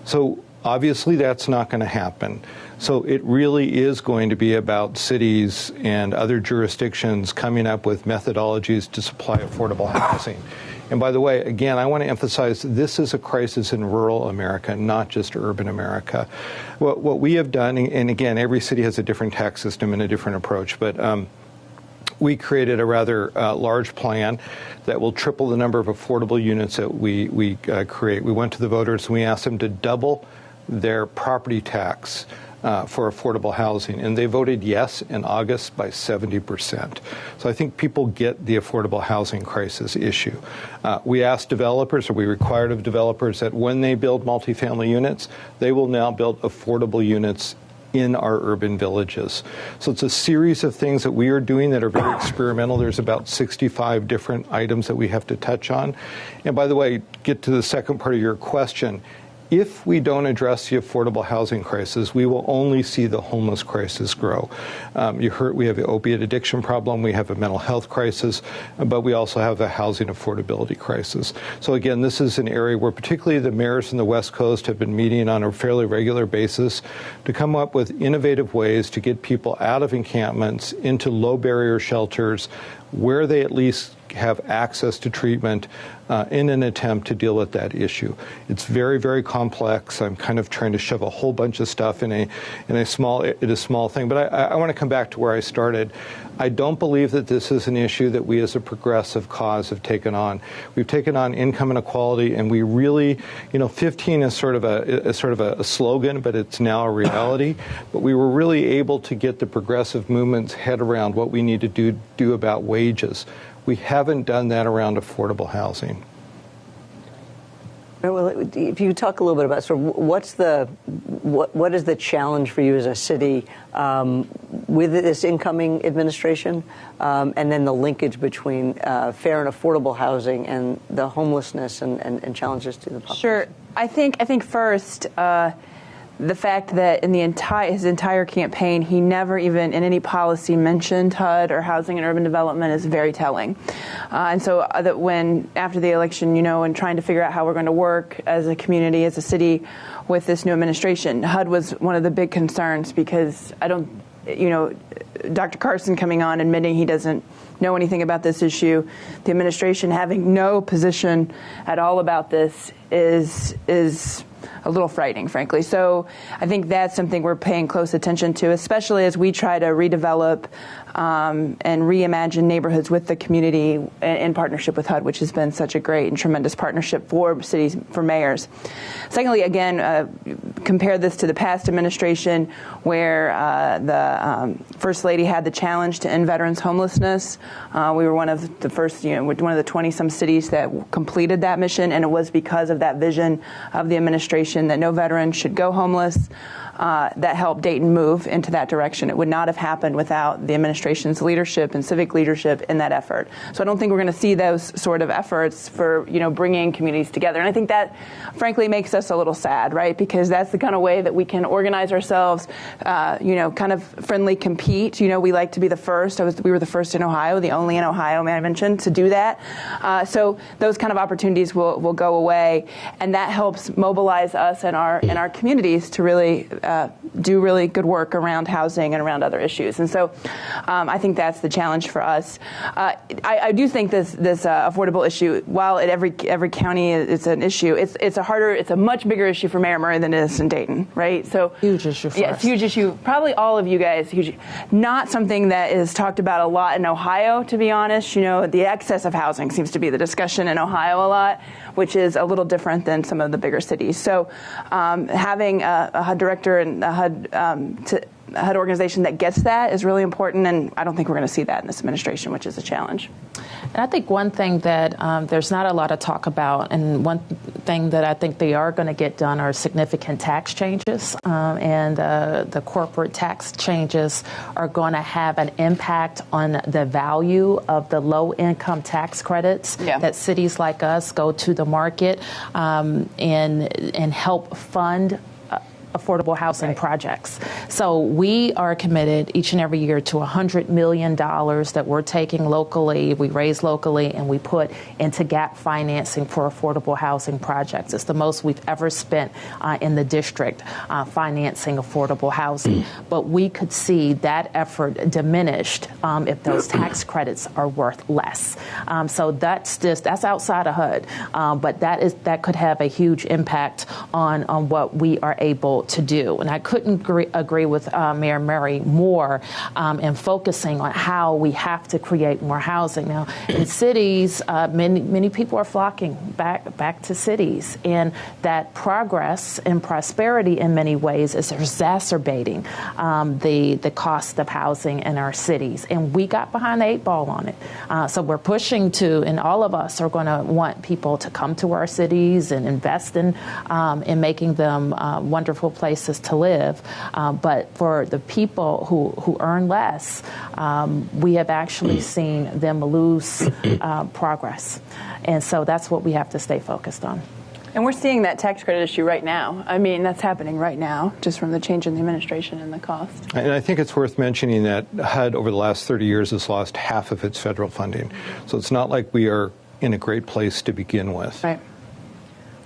So obviously that's not going to happen. So it really is going to be about cities and other jurisdictions coming up with methodologies to supply affordable housing. And by the way, again, I want to emphasize this is a crisis in rural America, not just urban America. What we have done, and again, every city has a different tax system and a different approach, but we created a rather large plan that will triple the number of affordable units that we create. We went to the voters and we asked them to double their property tax for affordable housing, and they voted yes in August by 70%. So I think people get the affordable housing crisis issue. We asked developers, or we required of developers, that when they build multifamily units, they will now build affordable units in our urban villages. So it's a series of things that we are doing that are very experimental. There's about 65 different items that we have to touch on. And by the way, get to the second part of your question. If we don't address the affordable housing crisis, we will only see the homeless crisis grow. You heard we have the opiate addiction problem, we have a mental health crisis, but we also have a housing affordability crisis. So again, this is an area where particularly the mayors in the West Coast have been meeting on a fairly regular basis to come up with innovative ways to get people out of encampments into low barrier shelters where they at least have access to treatment in an attempt to deal with that issue. It's very, very complex. I'm kind of trying to shove a whole bunch of stuff in a small thing. But I want to come back to where I started. I don't believe that this is an issue that we as a progressive cause have taken on. We've taken on income inequality, and we really, 15 is sort of a slogan, but it's now a reality. But we were really able to get the progressive movement's head around what we need to do about wages. We haven't done that around affordable housing. Well, if you talk a little bit about sort of what is the challenge for you as a city with this incoming administration, and then the linkage between fair and affordable housing and the homelessness and challenges to the population? Sure. I think first, the fact that in his entire campaign, he never even in any policy mentioned HUD or housing and urban development is very telling. And so that when after the election, and trying to figure out how we're going to work as a community, as a city with this new administration, HUD was one of the big concerns because Dr. Carson coming on admitting he doesn't know anything about this issue, the administration having no position at all about this is a little frightening, frankly. So I think that's something we're paying close attention to, especially as we try to redevelop and reimagine neighborhoods with the community in partnership with HUD, which has been such a great and tremendous partnership for cities, for mayors. Secondly, again, compare this to the past administration where the First Lady had the challenge to end veterans homelessness. We were one of the first, one of the 20-some cities that completed that mission, and it was because of that vision of the administration that no veteran should go homeless. That helped Dayton move into that direction. It would not have happened without the administration's leadership and civic leadership in that effort. So I don't think we're going to see those sort of efforts for, bringing communities together. And I think that, frankly, makes us a little sad, right? Because that's the kind of way that we can organize ourselves, kind of friendly compete. We like to be the first. We were the first in Ohio, the only in Ohio, may I mention, to do that. So those kind of opportunities will go away, and that helps mobilize us and our communities to really do really good work around housing and around other issues. And so I think that's the challenge for us. I do think this affordable issue, while at every county it's an issue, it's a much bigger issue for Mayor Murray than it is in Dayton, right? So Huge issue for yeah, us. it's a huge issue. Probably all of you guys, huge. Not something that is talked about a lot in Ohio, to be honest. The excess of housing seems to be the discussion in Ohio a lot, which is a little different than some of the bigger cities. So having a HUD director and a HUD organization that gets that is really important, and I don't think we're going to see that in this administration, which is a challenge. And I think one thing that there's not a lot of talk about, and one thing that I think they are going to get done are significant tax changes, and the corporate tax changes are going to have an impact on the value of the low-income tax credits that cities like us go to the market and help fund affordable housing projects. So we are committed each and every year to $100 million that we're taking locally, we raise locally, and we put into gap financing for affordable housing projects. It's the most we've ever spent in the district financing affordable housing. But we could see that effort diminished if those tax credits are worth less. So that's outside of HUD, but that could have a huge impact on what we are able to do. And I couldn't agree with Mayor Murray more in focusing on how we have to create more housing. Now, in cities, many people are flocking back to cities, and that progress and prosperity in many ways is exacerbating the cost of housing in our cities. And we got behind the 8 ball on it. So we're pushing to, and all of us are going to want people to come to our cities and invest in making them wonderful places to live. But for the people who earn less, we have actually seen them lose progress. And so that's what we have to stay focused on. And we're seeing that tax credit issue right now. I mean, that's happening right now, just from the change in the administration and the cost. And I think it's worth mentioning that HUD over the last 30 years has lost half of its federal funding. So it's not like we are in a great place to begin with. Right.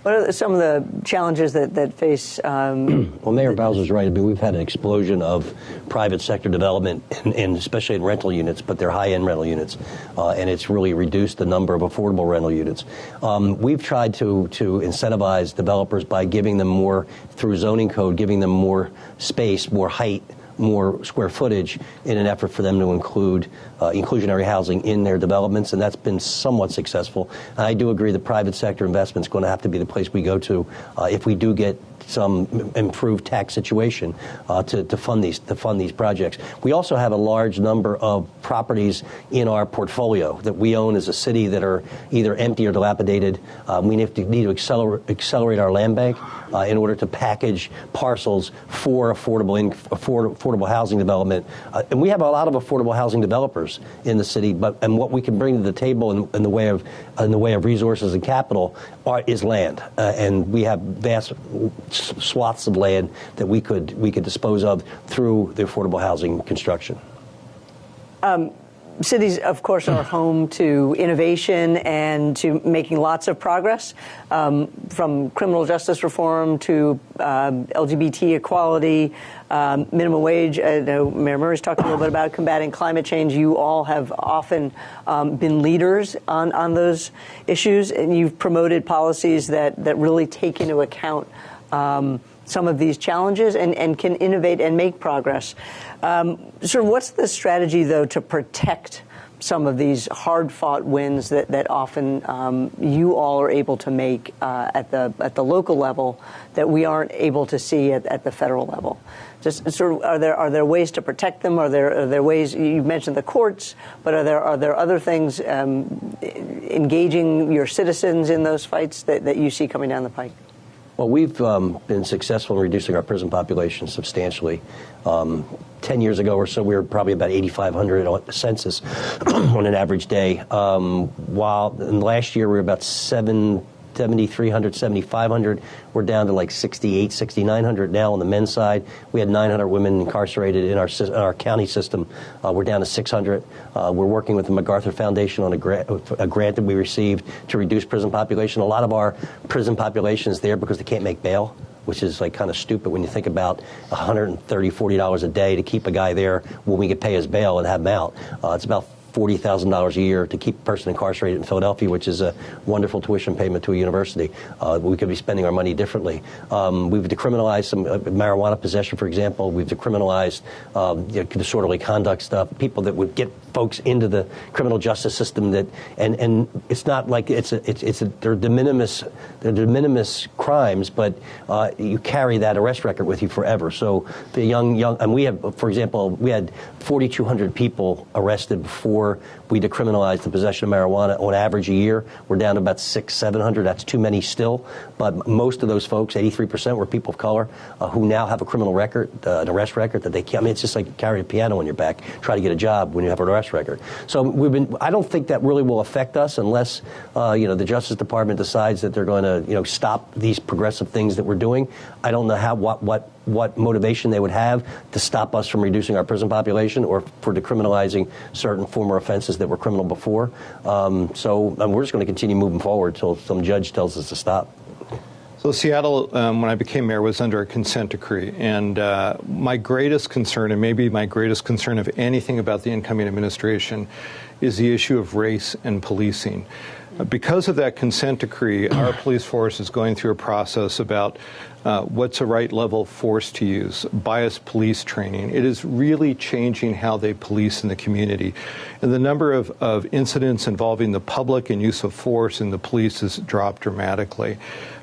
What are some of the challenges that face? Well, Mayor Bowser's right. I mean, we've had an explosion of private sector development, and especially in rental units, but they're high-end rental units, and it's really reduced the number of affordable rental units. We've tried to incentivize developers by giving them more, through zoning code, giving them more space, more height, more square footage in an effort for them to include inclusionary housing in their developments, and that's been somewhat successful. And I do agree the private sector investment is going to have to be the place we go to if we do get some improved tax situation to fund these projects. We also have a large number of properties in our portfolio that we own as a city that are either empty or dilapidated. We need to accelerate our land bank in order to package parcels for affordable housing development. And we have a lot of affordable housing developers in the city, and what we can bring to the table in the way of resources and capital is land, and we have vast swaths of land that we could dispose of through the affordable housing construction. Cities, of course, are home to innovation and to making lots of progress, from criminal justice reform to LGBT equality, minimum wage. I know Mayor Murray's talked a little bit about combating climate change. You all have often been leaders on those issues, and you've promoted policies that really take into account some of these challenges and can innovate and make progress. So what's the strategy, though, to protect some of these hard-fought wins that often you all are able to make at the local level that we aren't able to see at the federal level? Just sort of, are there ways to protect them? Are there ways? You mentioned the courts, but are there other things engaging your citizens in those fights that you see coming down the pike? Well, we've been successful in reducing our prison population substantially. 10 years ago or so, we were probably about 8,500 on the census on an average day. While last year we were about 7,300, 7,500. We're down to like 6,800, 6,900 now on the men's side. We had 900 women incarcerated in our county system. We're down to 600. We're working with the MacArthur Foundation on a grant that we received to reduce prison population. A lot of our prison population is there because they can't make bail. which is like kind of stupid when you think about $130, $40 a day to keep a guy there when we could pay his bail and have him out. It's about $40,000 a year to keep a person incarcerated in Philadelphia, which is a wonderful tuition payment to a university. We could be spending our money differently. We've decriminalized some marijuana possession, for example. We've decriminalized disorderly conduct stuff, people that would get folks into the criminal justice system and it's not like they're de minimis crimes, but you carry that arrest record with you forever. So the young, and we have, for example, we had 4,200 people arrested before we decriminalized the possession of marijuana on average a year. We're down to about 600, 700. That's too many still. But most of those folks, 83%, were people of color who now have a criminal record, an arrest record that they can't. I mean, it's just like carrying a piano on your back, try to get a job when you have an arrest record. So I don't think that really will affect us unless, the Justice Department decides that they're going to, stop these progressive things that we're doing. I don't know what motivation they would have to stop us from reducing our prison population or for decriminalizing certain former offenses that were criminal before. So we're just going to continue moving forward until some judge tells us to stop. So Seattle, when I became mayor, was under a consent decree. And my greatest concern, and maybe my greatest concern of anything about the incoming administration, is the issue of race and policing. Because of that consent decree, our police force is going through a process about what's the right level of force to use, bias police training. It is really changing how they police in the community. And the number of incidents involving the public and use of force in the police has dropped dramatically.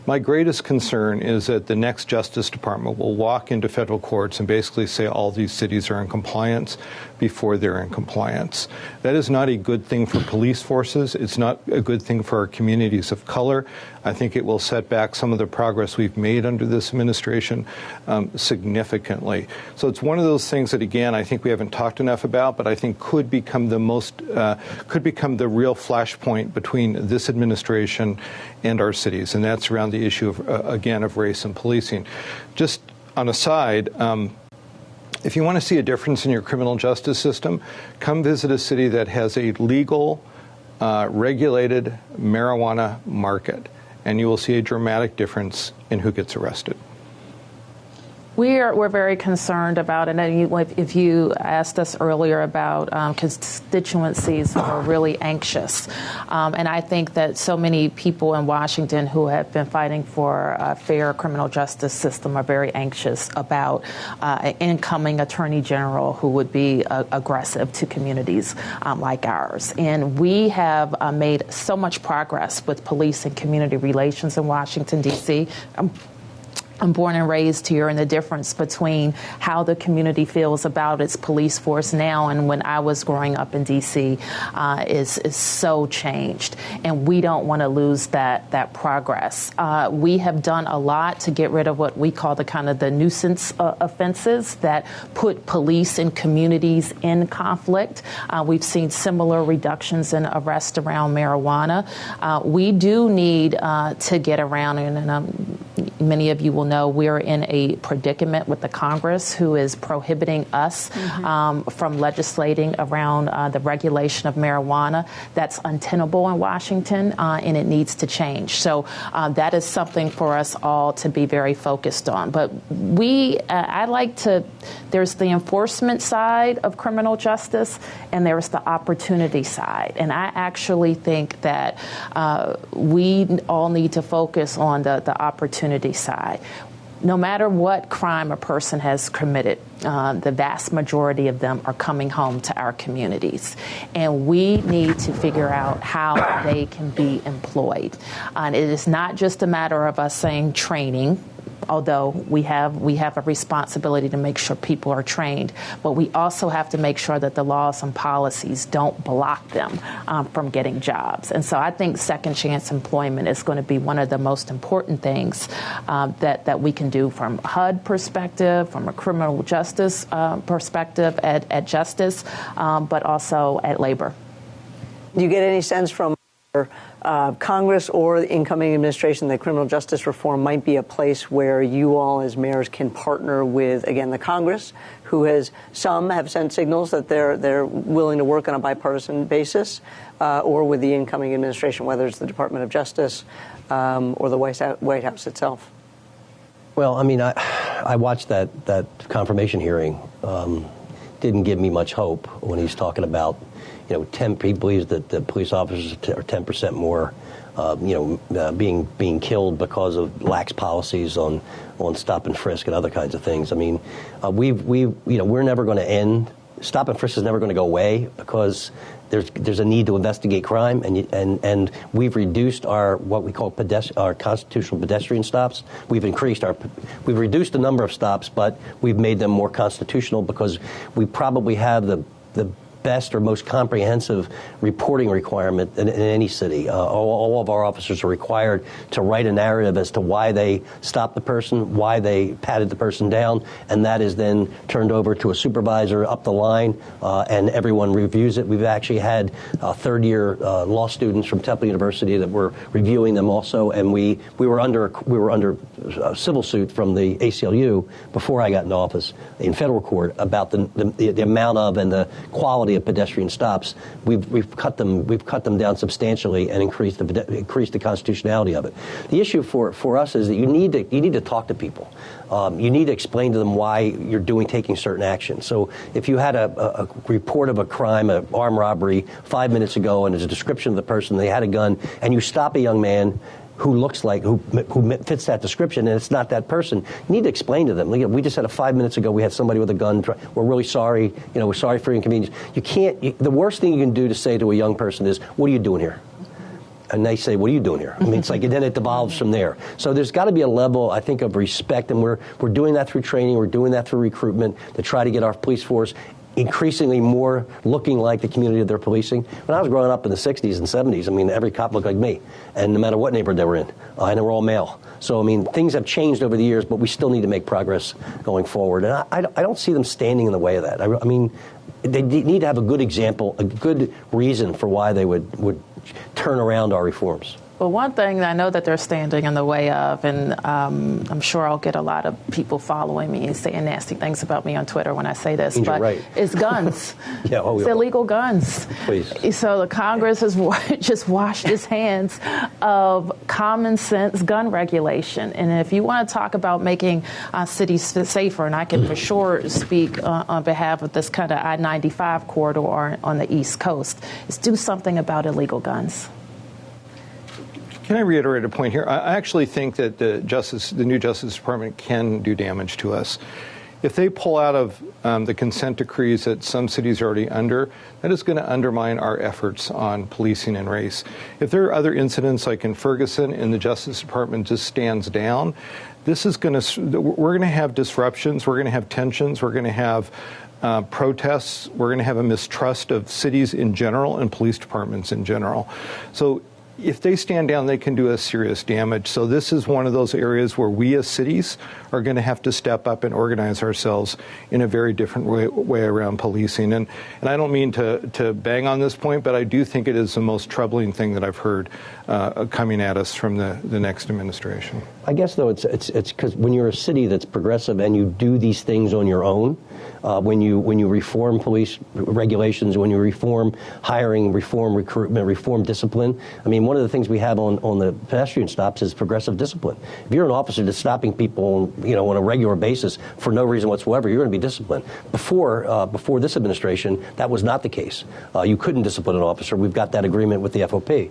My greatest concern is that the next Justice Department will walk into federal courts and basically say all these cities are in compliance before they're in compliance. That is not a good thing for police forces. It's not a good thing for our communities of color. I think it will set back some of the progress we've made under this administration significantly. So it's one of those things that, again, I think we haven't talked enough about, but I think could become the real flashpoint between this administration and our cities, and that's around the issue of, of race and policing. Just on a side, if you want to see a difference in your criminal justice system, come visit a city that has a legal, regulated marijuana market, and you will see a dramatic difference in who gets arrested. We're very concerned about it. And if you asked us earlier about constituencies who are really anxious, and I think that so many people in Washington who have been fighting for a fair criminal justice system are very anxious about an incoming attorney general who would be aggressive to communities like ours. And we have made so much progress with police and community relations in Washington, D.C. I'm born and raised here, and the difference between how the community feels about its police force now and when I was growing up in D.C. is so changed, and we don't want to lose that progress. We have done a lot to get rid of what we call the nuisance offenses that put police and communities in conflict. We've seen similar reductions in arrests around marijuana. We do need to get around, and many of you will know we're in a predicament with the Congress, who is prohibiting us from legislating around the regulation of marijuana. That's untenable in Washington, and it needs to change. So that is something for us all to be very focused on. But there's the enforcement side of criminal justice, and there's the opportunity side. And I actually think that we all need to focus on the opportunity side. No matter what crime a person has committed, the vast majority of them are coming home to our communities. And we need to figure out how they can be employed. And it is not just a matter of us saying training, although we have a responsibility to make sure people are trained, but we also have to make sure that the laws and policies don't block them from getting jobs. And so I think second chance employment is going to be one of the most important things that we can do from a HUD perspective, from a criminal justice perspective at justice, but also at labor. Do you get any sense from Congress or the incoming administration that criminal justice reform might be a place where you all as mayors can partner with, again, the Congress, who some have sent signals that they're willing to work on a bipartisan basis, or with the incoming administration, whether it's the Department of Justice or the White House itself? Well, I mean, I watched that confirmation hearing. Didn't give me much hope when he's talking about, he believes that the police officers are 10% more, being killed because of lax policies on stop and frisk and other kinds of things. I mean, we're never going to end. Stop and frisk is never going to go away because there's a need to investigate crime, and we've reduced our what we call our constitutional pedestrian stops. We've reduced the number of stops, but we've made them more constitutional because we probably have the best or most comprehensive reporting requirement in any city. All of our officers are required to write a narrative as to why they stopped the person, why they patted the person down, and that is then turned over to a supervisor up the line, and everyone reviews it. We've actually had third-year law students from Temple University that were reviewing them also, and we were under a civil suit from the ACLU before I got in office in federal court about the amount of and the quality of pedestrian stops. We've cut them down substantially and increased the constitutionality of it. The issue for us is that you need to talk to people. You need to explain to them why you're taking certain action. So if you had a report of a crime, an armed robbery 5 minutes ago, and there's a description of the person, they had a gun, and you stop a young man who fits that description, and it's not that person, you need to explain to them. We just had 5 minutes ago, we had somebody with a gun. We're really sorry. We're sorry for your inconvenience. The worst thing you can do to say to a young person is, "What are you doing here?" And they say, "What are you doing here?" I mean, it's like, and then it devolves from there. So there's got to be a level, I think, of respect, and we're doing that through training. We're doing that through recruitment to try to get our police force increasingly more looking like the community that they're policing. When I was growing up in the 60s and 70s, I mean, every cop looked like me, and no matter what neighborhood they were in, and they were all male. So, I mean, things have changed over the years, but we still need to make progress going forward. And I don't see them standing in the way of that. I mean, they need to have a good example, a good reason for why they would turn around our reforms. Well, one thing I know that they're standing in the way of, and I'm sure I'll get a lot of people following me and saying nasty things about me on Twitter when I say this, but right. It's guns. It's illegal guns. Please. So the Congress has just washed its hands of common sense gun regulation. And if you want to talk about making cities safer, and I can for sure speak on behalf of this kind of I-95 corridor on the East Coast, is do something about illegal guns. Can I reiterate a point here? I actually think that the new Justice Department can do damage to us. If they pull out of the consent decrees that some cities are already under, that is going to undermine our efforts on policing and race. If there are other incidents like in Ferguson and the Justice Department just stands down, we're going to have disruptions, we're going to have tensions, we're going to have protests, we're going to have a mistrust of cities in general and police departments in general. So if they stand down, they can do us serious damage. So this is one of those areas where we as cities are going to have to step up and organize ourselves in a very different way around policing. And I don't mean to bang on this point, but I do think it is the most troubling thing that I've heard coming at us from the next administration. I guess, though, it's because when you're a city that's progressive and you do these things on your own, when you reform police regulations, when you reform hiring, reform recruitment, reform discipline. I mean, one of the things we have on the pedestrian stops is progressive discipline. If you're an officer that's stopping people, on a regular basis for no reason whatsoever, you're going to be disciplined. Before this administration, that was not the case. You couldn't discipline an officer. We've got that agreement with the FOP.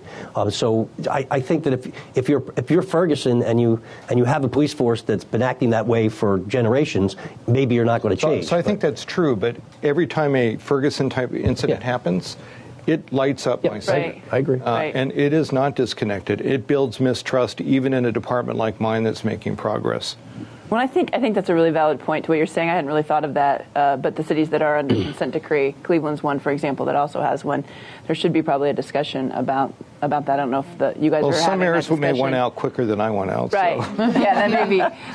So I think that if you're Ferguson and you have a police force that's been acting that way for generations, maybe you're not going to change. So I think that's true, but every time a Ferguson-type incident happens, it lights up my city. I agree. And it is not disconnected. It builds mistrust even in a department like mine that's making progress. Well, I think that's a really valid point to what you're saying. I hadn't really thought of that, but the cities that are under consent decree, Cleveland's one, for example, that also has one. There should be probably a discussion about that. I don't know if you guys are having that discussion. Well, some areas may want out quicker than I want out. Right. So. Yeah,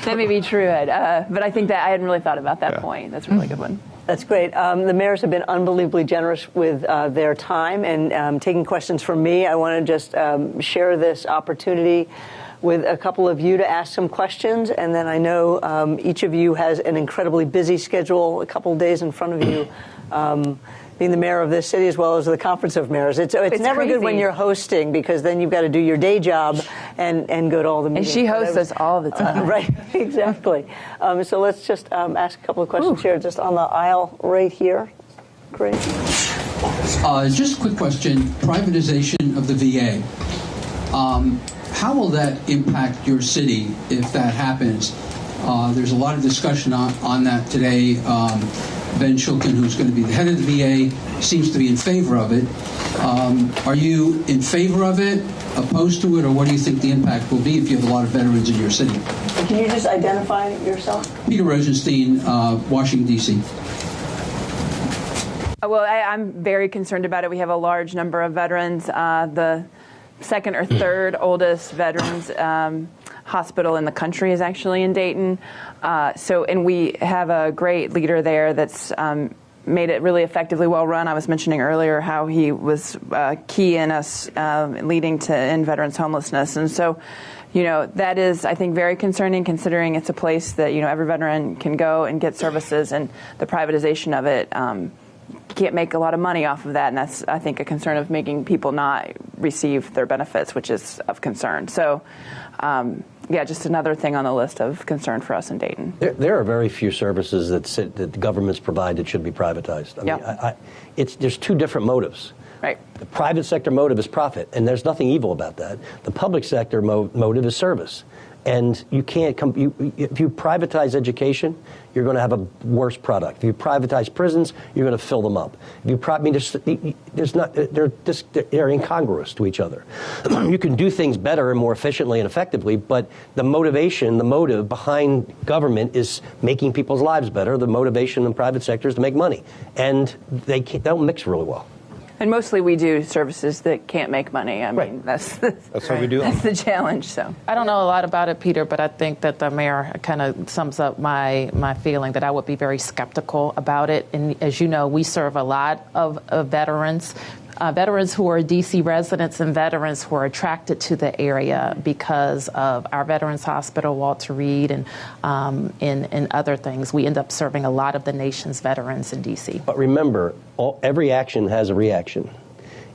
that may be true, Ed. But I think that I hadn't really thought about that point. That's a really good one. That's great. The mayors have been unbelievably generous with their time and taking questions from me. I want to just share this opportunity with a couple of you to ask some questions, and then I know each of you has an incredibly busy schedule, a couple of days in front of you, being the mayor of this city as well as the Conference of Mayors. It's never crazy. good when you're hosting, because then you've got to do your day job and go to all the meetings. And she hosts us all the time. Right, exactly. So let's just ask a couple of questions here, just on the aisle right here. Great. Just a quick question. Privatization of the VA. How will that impact your city if that happens? There's a lot of discussion on that today. Ben Shulkin, who's going to be the head of the VA, seems to be in favor of it. Are you in favor of it, opposed to it, or what do you think the impact will be if you have a lot of veterans in your city? Can you just identify yourself? Peter Rosenstein, Washington, D.C. Well, I'm very concerned about it. We have a large number of veterans. The second or third oldest veterans hospital in the country is actually in Dayton. And we have a great leader there that's made it really effectively well run. I was mentioning earlier how he was key in us leading to end veterans homelessness. And so, that is, I think, very concerning, considering it's a place that, every veteran can go and get services, and the privatization of it, you can't make a lot of money off of that. And that's, I think, a concern of making people not receive their benefits, which is of concern. So, just another thing on the list of concern for us in Dayton. There are very few services that the governments provide that should be privatized. I mean, there's two different motives. Right. The private sector motive is profit, and there's nothing evil about that. The public sector motive is service. And you can't if you privatize education, you're going to have a worse product. If you privatize prisons, you're going to fill them up. They're incongruous to each other. You can do things better and more efficiently and effectively, but the motive behind government is making people's lives better. The motivation in the private sector is to make money, and they don't mix really well. And mostly we do services that can't make money. I mean, Right. that's what we do. That's the challenge. So I don't know a lot about it, Peter, but I think that the mayor kind of sums up my feeling that I would be very skeptical about it. And as you know, we serve a lot of veterans. Veterans who are D.C. residents and veterans who are attracted to the area because of our Veterans Hospital, Walter Reed, and other things. We end up serving a lot of the nation's veterans in D.C. But remember, every action has a reaction.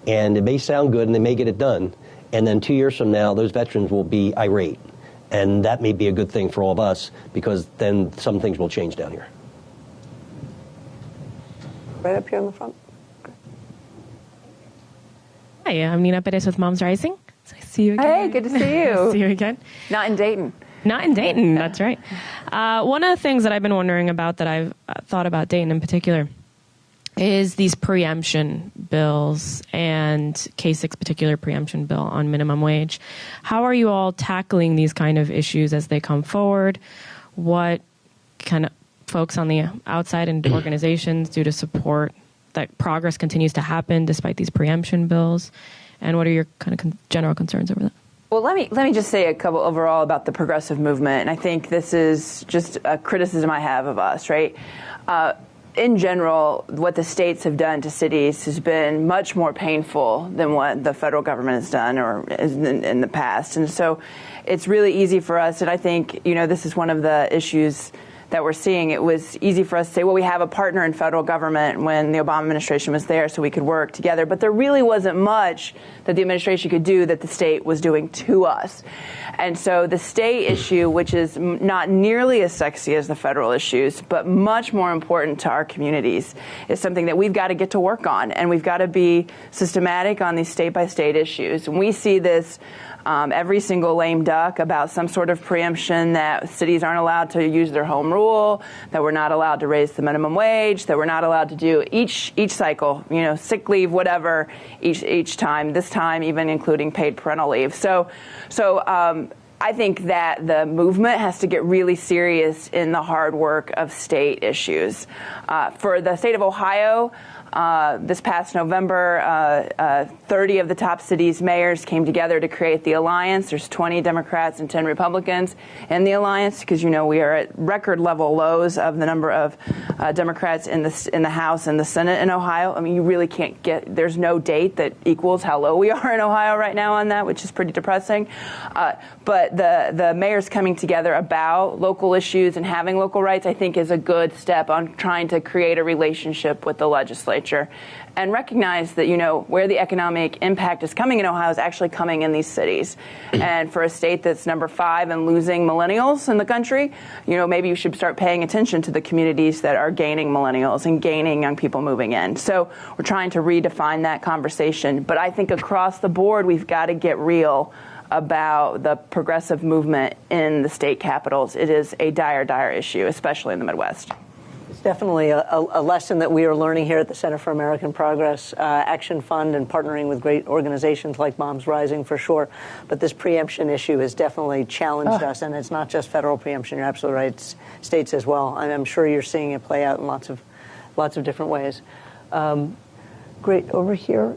And it may sound good and they may get it done. And then 2 years from now, those veterans will be irate. And that may be a good thing for all of us, because then some things will change down here. Right up here in the front. Hi, I'm Nina Perez with Moms Rising. So I see you again. Hey, good to see you. See you again. Not in Dayton. Not in Dayton, that's right. One of the things that I've been wondering about, that I've thought about Dayton in particular, is these preemption bills, and Kasich's particular preemption bill on minimum wage. How are you all tackling these kind of issues as they come forward? What kind of folks on the outside and organizations do to support that progress continues to happen despite these preemption bills? And what are your kind of general concerns over that? Well, let me just say a couple overall about the progressive movement, and I think this is just a criticism I have of us, right? In general, what the states have done to cities has been much more painful than what the federal government has done or in the past. And so it's really easy for us, and I think, this is one of the issues that we're seeing. It was easy for us to say, well, we have a partner in federal government when the Obama administration was there, so we could work together. But there really wasn't much that the administration could do that the state was doing to us. And so the state issue, which is not nearly as sexy as the federal issues, but much more important to our communities, is something that we've got to get to work on. And we've got to be systematic on these state-by-state issues. And we see this every single lame duck about some sort of preemption, that cities aren't allowed to use their home rule, that we're not allowed to raise the minimum wage, that we're not allowed to do each cycle, sick leave, whatever, each time, this time even including paid parental leave. So I think that the movement has to get really serious in the hard work of state issues. For the state of Ohio, this past November, 30 of the top cities' mayors came together to create the alliance. There's 20 Democrats and 10 Republicans in the alliance, because we are at record level lows of the number of Democrats in the House and the Senate in Ohio. I mean, you really can't there's no date that equals how low we are in Ohio right now on that, which is pretty depressing. But But the mayors coming together about local issues and having local rights, I think, is a good step on trying to create a relationship with the legislature and recognize that, where the economic impact is coming in Ohio is actually coming in these cities. And for a state that's number 5 and losing millennials in the country, maybe you should start paying attention to the communities that are gaining millennials and gaining young people moving in. So we're trying to redefine that conversation. But I think across the board, we've got to get real about the progressive movement in the state capitals. It is a dire, dire issue, especially in the Midwest. It's definitely a lesson that we are learning here at the Center for American Progress Action Fund and partnering with great organizations like Moms Rising for sure. But this preemption issue has definitely challenged us, and it's not just federal preemption. You're absolutely right. It's states as well. And I'm sure you're seeing it play out in lots of different ways. Great. Over here.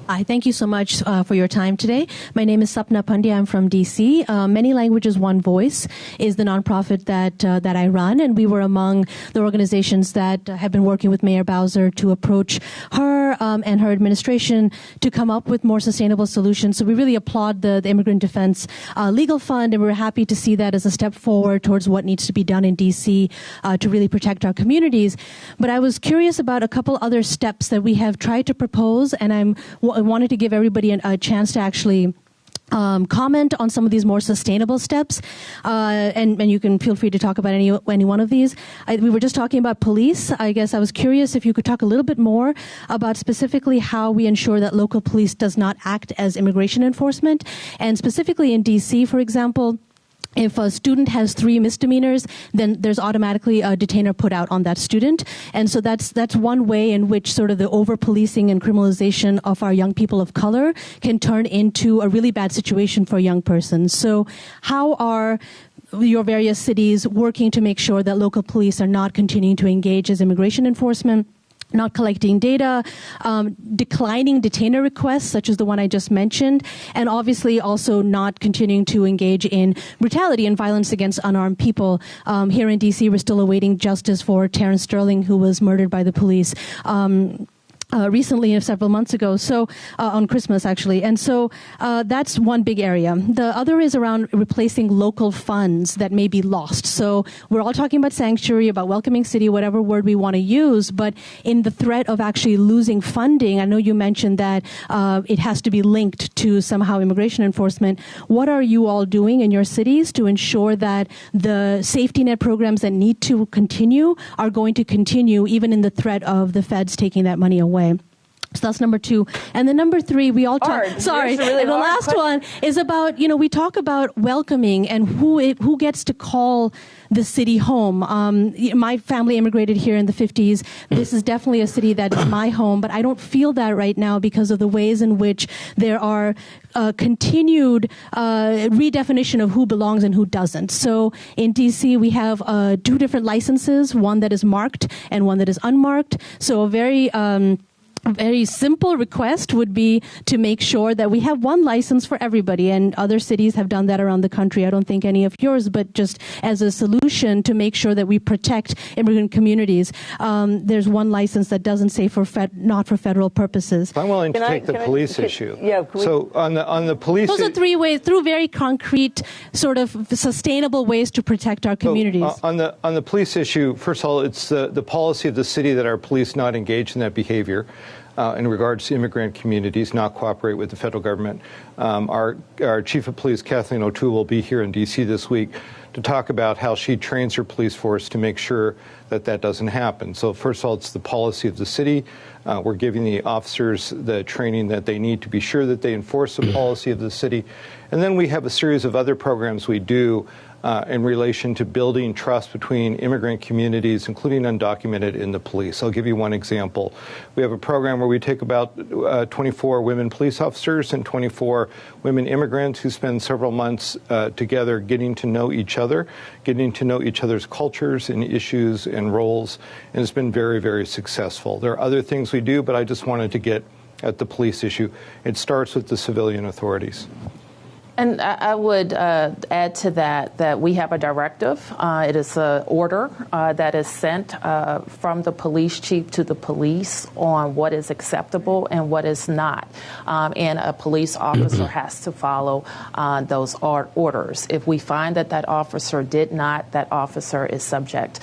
Hi, thank you so much for your time today. My name is Sapna Pandya. I'm from D.C. Many Languages, One Voice is the nonprofit that I run, and we were among the organizations that have been working with Mayor Bowser to approach her and her administration to come up with more sustainable solutions. So we really applaud the Immigrant Defense Legal Fund, and we're happy to see that as a step forward towards what needs to be done in D.C. To really protect our communities. But I was curious about a couple other steps that we have tried to propose, and I wanted to give everybody a chance to actually comment on some of these more sustainable steps, and you can feel free to talk about any one of these. We were just talking about police. I guess I was curious if you could talk a little bit more about specifically how we ensure that local police does not act as immigration enforcement, and specifically in D.C., for example. If a student has 3 misdemeanors, then there's automatically a detainer put out on that student. And so that's one way in which sort of the over-policing and criminalization of our young people of color can turn into a really bad situation for young persons. So how are your various cities working to make sure that local police are not continuing to engage as immigration enforcement, not collecting data, declining detainer requests, such as the one I just mentioned, and obviously also not continuing to engage in brutality and violence against unarmed people. Here in D.C., we're still awaiting justice for Terrence Sterling, who was murdered by the police. Recently, several months ago, so on Christmas actually, and so that's one big area. The other is around replacing local funds that may be lost. So we're all talking about sanctuary, about welcoming city, whatever word we want to use, but in the threat of actually losing funding, I know you mentioned that it has to be linked to somehow immigration enforcement. What are you all doing in your cities to ensure that the safety net programs that need to continue are going to continue even in the threat of the feds taking that money away? So that's number 2. And then number 3, we all talk. Sorry, really the last question. One is about, we talk about welcoming and who gets to call the city home. My family immigrated here in the 50s. This is definitely a city that is my home, but I don't feel that right now because of the ways in which there are continued redefinition of who belongs and who doesn't. So in DC, we have 2 different licenses, one that is marked and one that is unmarked. So a very simple request would be to make sure that we have one license for everybody, and other cities have done that around the country. I don't think any of yours, but just as a solution to make sure that we protect immigrant communities. There's one license that doesn't say not for federal purposes. I'm willing to take the police issue. Yeah. So on the police, those are 3 ways, through very concrete, sort of sustainable ways to protect our communities. So, on the police issue, first of all, it's the policy of the city that our police not engage in that behavior. In regards to immigrant communities, not cooperate with the federal government. Our chief of police, Kathleen O'Toole, will be here in D.C. this week to talk about how she trains her police force to make sure that that doesn't happen. So first of all, it's the policy of the city. We're giving the officers the training that they need to be sure that they enforce the policy of the city. And then we have a series of other programs we do in relation to building trust between immigrant communities, including undocumented, in the police. I'll give you one example. We have a program where we take about 24 women police officers and 24 women immigrants who spend several months together getting to know each other, getting to know each other's cultures and issues and roles, and it's been very, very successful. There are other things we do, but I just wanted to get at the police issue. It starts with the civilian authorities. And I would add to that we have a directive. It is an order that is sent from the police chief to the police on what is acceptable and what is not. And a police officer has to follow those orders. If we find that that officer did not, that officer is subject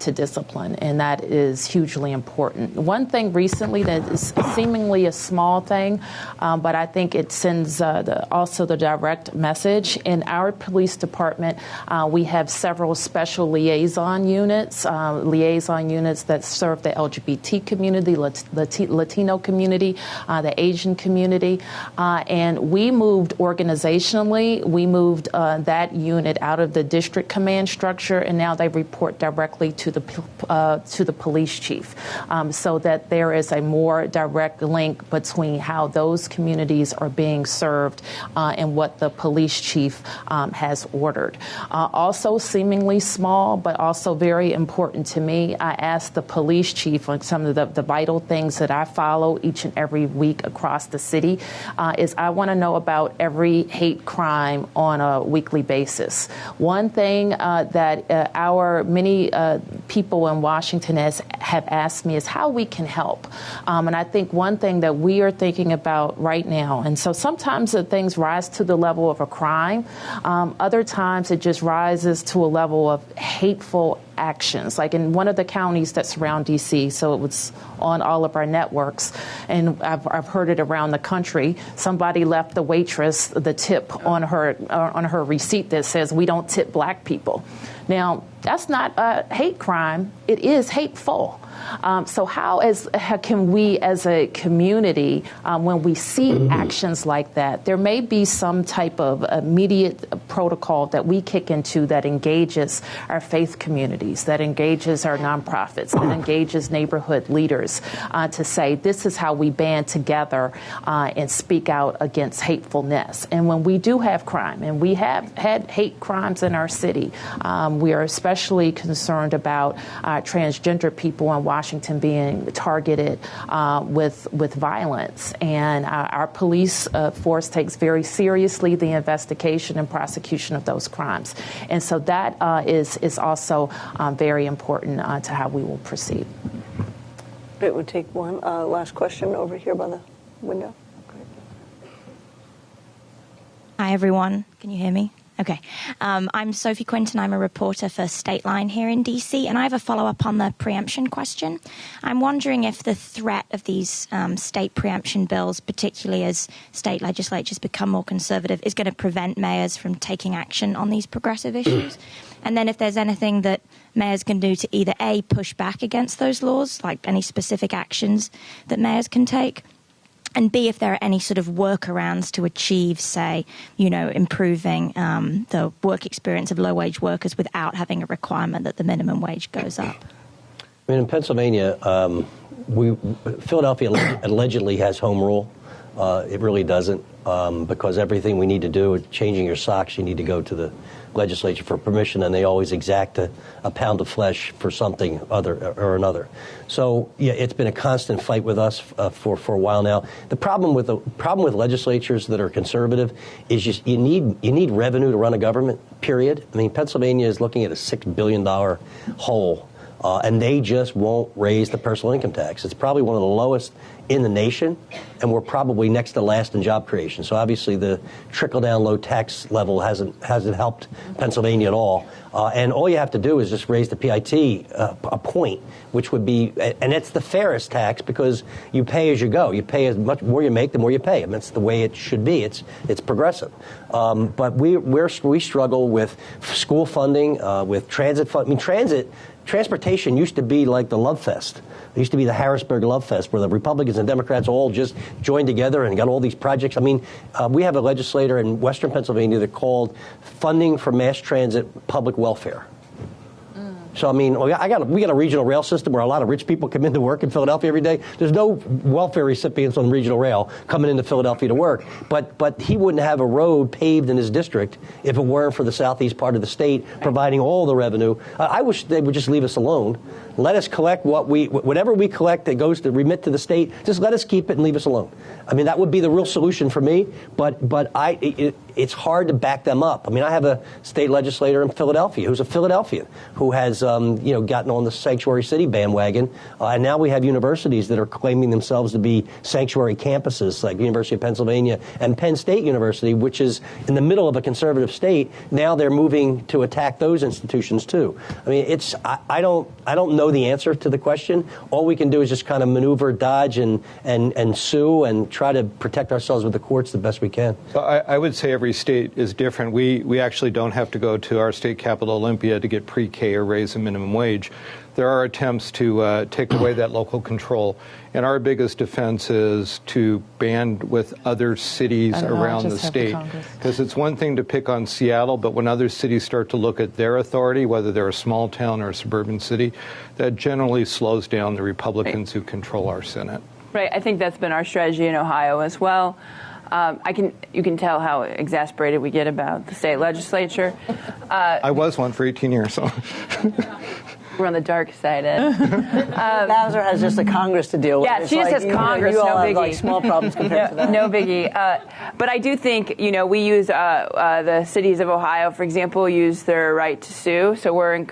to discipline. And that is hugely important. One thing recently that is seemingly a small thing, but I think it sends also the direct message. In our police department, we have several special liaison units that serve the LGBT community, Latino community, the Asian community, and we moved organizationally. We moved that unit out of the district command structure, and now they report directly to the police chief, so that there is a more direct link between how those communities are being served and what the police chief has ordered. Also seemingly small, but also very important to me, I asked the police chief on some of the vital things that I follow each and every week across the city, is I want to know about every hate crime on a weekly basis. One thing that our many people in Washington have asked me is how we can help. And I think one thing that we are thinking about right now, and so sometimes the things rise to the level of a crime. Other times it just rises to a level of hateful actions, like in one of the counties that surround D.C., so it was on all of our networks, and I've heard it around the country. Somebody left the waitress the tip on her receipt that says, "We don't tip black people." Now, that's not a hate crime. It is hateful. So how can we as a community, when we see actions like that, there may be some type of immediate protocol that we kick into that engages our faith communities, that engages our nonprofits, that engages neighborhood leaders to say this is how we band together and speak out against hatefulness. And when we do have crime, and we have had hate crimes in our city, we are especially concerned about transgender people in Washington being targeted with violence. And our police force takes very seriously the investigation and prosecution of those crimes. And so that is also very important to how we will proceed. It would take one last question over here by the window. Hi, everyone. Can you hear me? Okay. I'm Sophie Quinton. I'm a reporter for Stateline here in D.C., and I have a follow-up on the preemption question. I'm wondering if the threat of these state preemption bills, particularly as state legislatures become more conservative, is going to prevent mayors from taking action on these progressive issues. And then if there's anything that mayors can do to either A, push back against those laws, like any specific actions that mayors can take, and B, if there are any sort of workarounds to achieve, say, improving the work experience of low-wage workers without having a requirement that the minimum wage goes up. I mean, in Pennsylvania, Philadelphia allegedly has home rule. It really doesn't, because everything we need to do, changing your socks, you need to go to the legislature for permission, and they always exact a pound of flesh for something other or another. So yeah, it's been a constant fight with us for a while now. The problem with legislatures that are conservative is just you need revenue to run a government. Period. I mean, Pennsylvania is looking at a $6 billion hole. And they just won't raise the personal income tax. It's probably one of the lowest in the nation, and we're probably next to last in job creation. So obviously the trickle-down low tax level hasn't helped Pennsylvania at all. And all you have to do is just raise the PIT a point, which would be, and it's the fairest tax because you pay as you go. You pay as much more you make, the more you pay, and that's the way it should be. It's progressive. But we struggle with school funding, with transit fund. I mean, transportation used to be like the Love Fest. It used to be the Harrisburg Love Fest, where the Republicans and Democrats all just joined together and got all these projects. I mean, we have a legislator in Western Pennsylvania that called funding for mass transit public welfare. So I mean, we got a regional rail system where a lot of rich people come into work in Philadelphia every day. There's no welfare recipients on regional rail coming into Philadelphia to work. But he wouldn't have a road paved in his district if it weren't for the southeast part of the state providing all the revenue. I wish they would just leave us alone. Let us collect whatever we collect that goes to remit to the state. Just let us keep it and leave us alone. I mean, that would be the real solution for me. But it's hard to back them up. I mean, I have a state legislator in Philadelphia who's a Philadelphian who has gotten on the sanctuary city bandwagon, and now we have universities that are claiming themselves to be sanctuary campuses, like the University of Pennsylvania and Penn State University, which is in the middle of a conservative state. Now they're moving to attack those institutions too. I mean, I don't know the answer to the question. All we can do is just kind of maneuver, dodge, and sue, and try to protect ourselves with the courts the best we can. So I would say every state is different. We actually don't have to go to our state capital, Olympia, to get pre-K or raise a minimum wage. There are attempts to take away that local control. And our biggest defense is to band with other cities around the state. Because it's one thing to pick on Seattle, but when other cities start to look at their authority, whether they're a small town or a suburban city, that generally slows down the Republicans who control our Senate. Right. I think that's been our strategy in Ohio as well. You can tell how exasperated we get about the state legislature. I was one for 18 years, so. We're on the dark side, Ed. Bowser has just the Congress to deal with. Yeah, she just has Congress, you no all biggie. have, like, small problems compared to that. No biggie. But I do think, we use the cities of Ohio, for example, use their right to sue. So we're in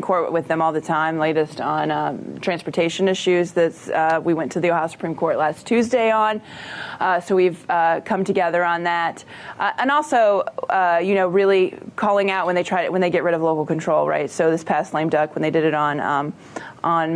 court with them all the time, latest on transportation issues that we went to the Ohio Supreme Court last Tuesday on. So we've come together on that. And also, really calling out when they get rid of local control, right? So this past lame duck, when they did it on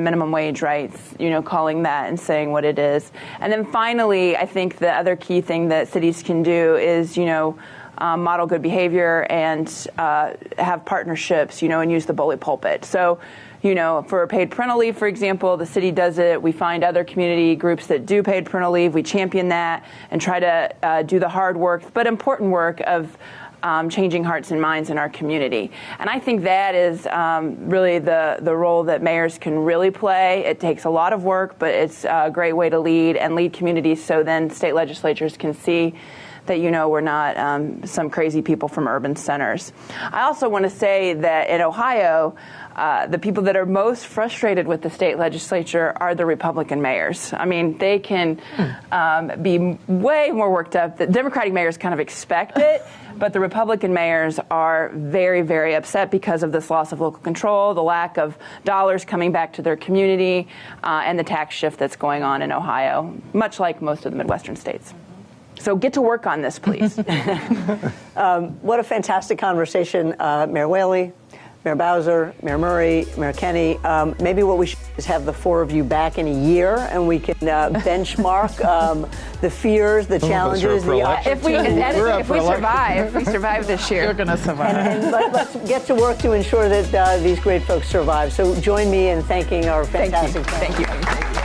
minimum wage rights, calling that and saying what it is. And then finally, I think the other key thing that cities can do is, model good behavior and have partnerships, and use the bully pulpit. So, for paid parental leave, for example, the city does it. We find other community groups that do paid parental leave. We champion that and try to do the hard work, but important work of changing hearts and minds in our community. And I think that is really the role that mayors can really play. It takes a lot of work, but it's a great way to lead communities so then state legislatures can see that, we're not some crazy people from urban centers. I also want to say that in Ohio, the people that are most frustrated with the state legislature are the Republican mayors. I mean, they can be way more worked up. The Democratic mayors kind of expect it, but the Republican mayors are very, very upset because of this loss of local control, the lack of dollars coming back to their community, and the tax shift that's going on in Ohio, much like most of the Midwestern states. So get to work on this, please. What a fantastic conversation, Mayor Whaley, Mayor Bowser, Mayor Murray, Mayor Kenney. Maybe what we should do is have the four of you back in a year, and we can benchmark the fears, the challenges, the opportunities. If we survive this year, You're going to survive. And let's get to work to ensure that these great folks survive. So join me in thanking our fantastic. Thank you.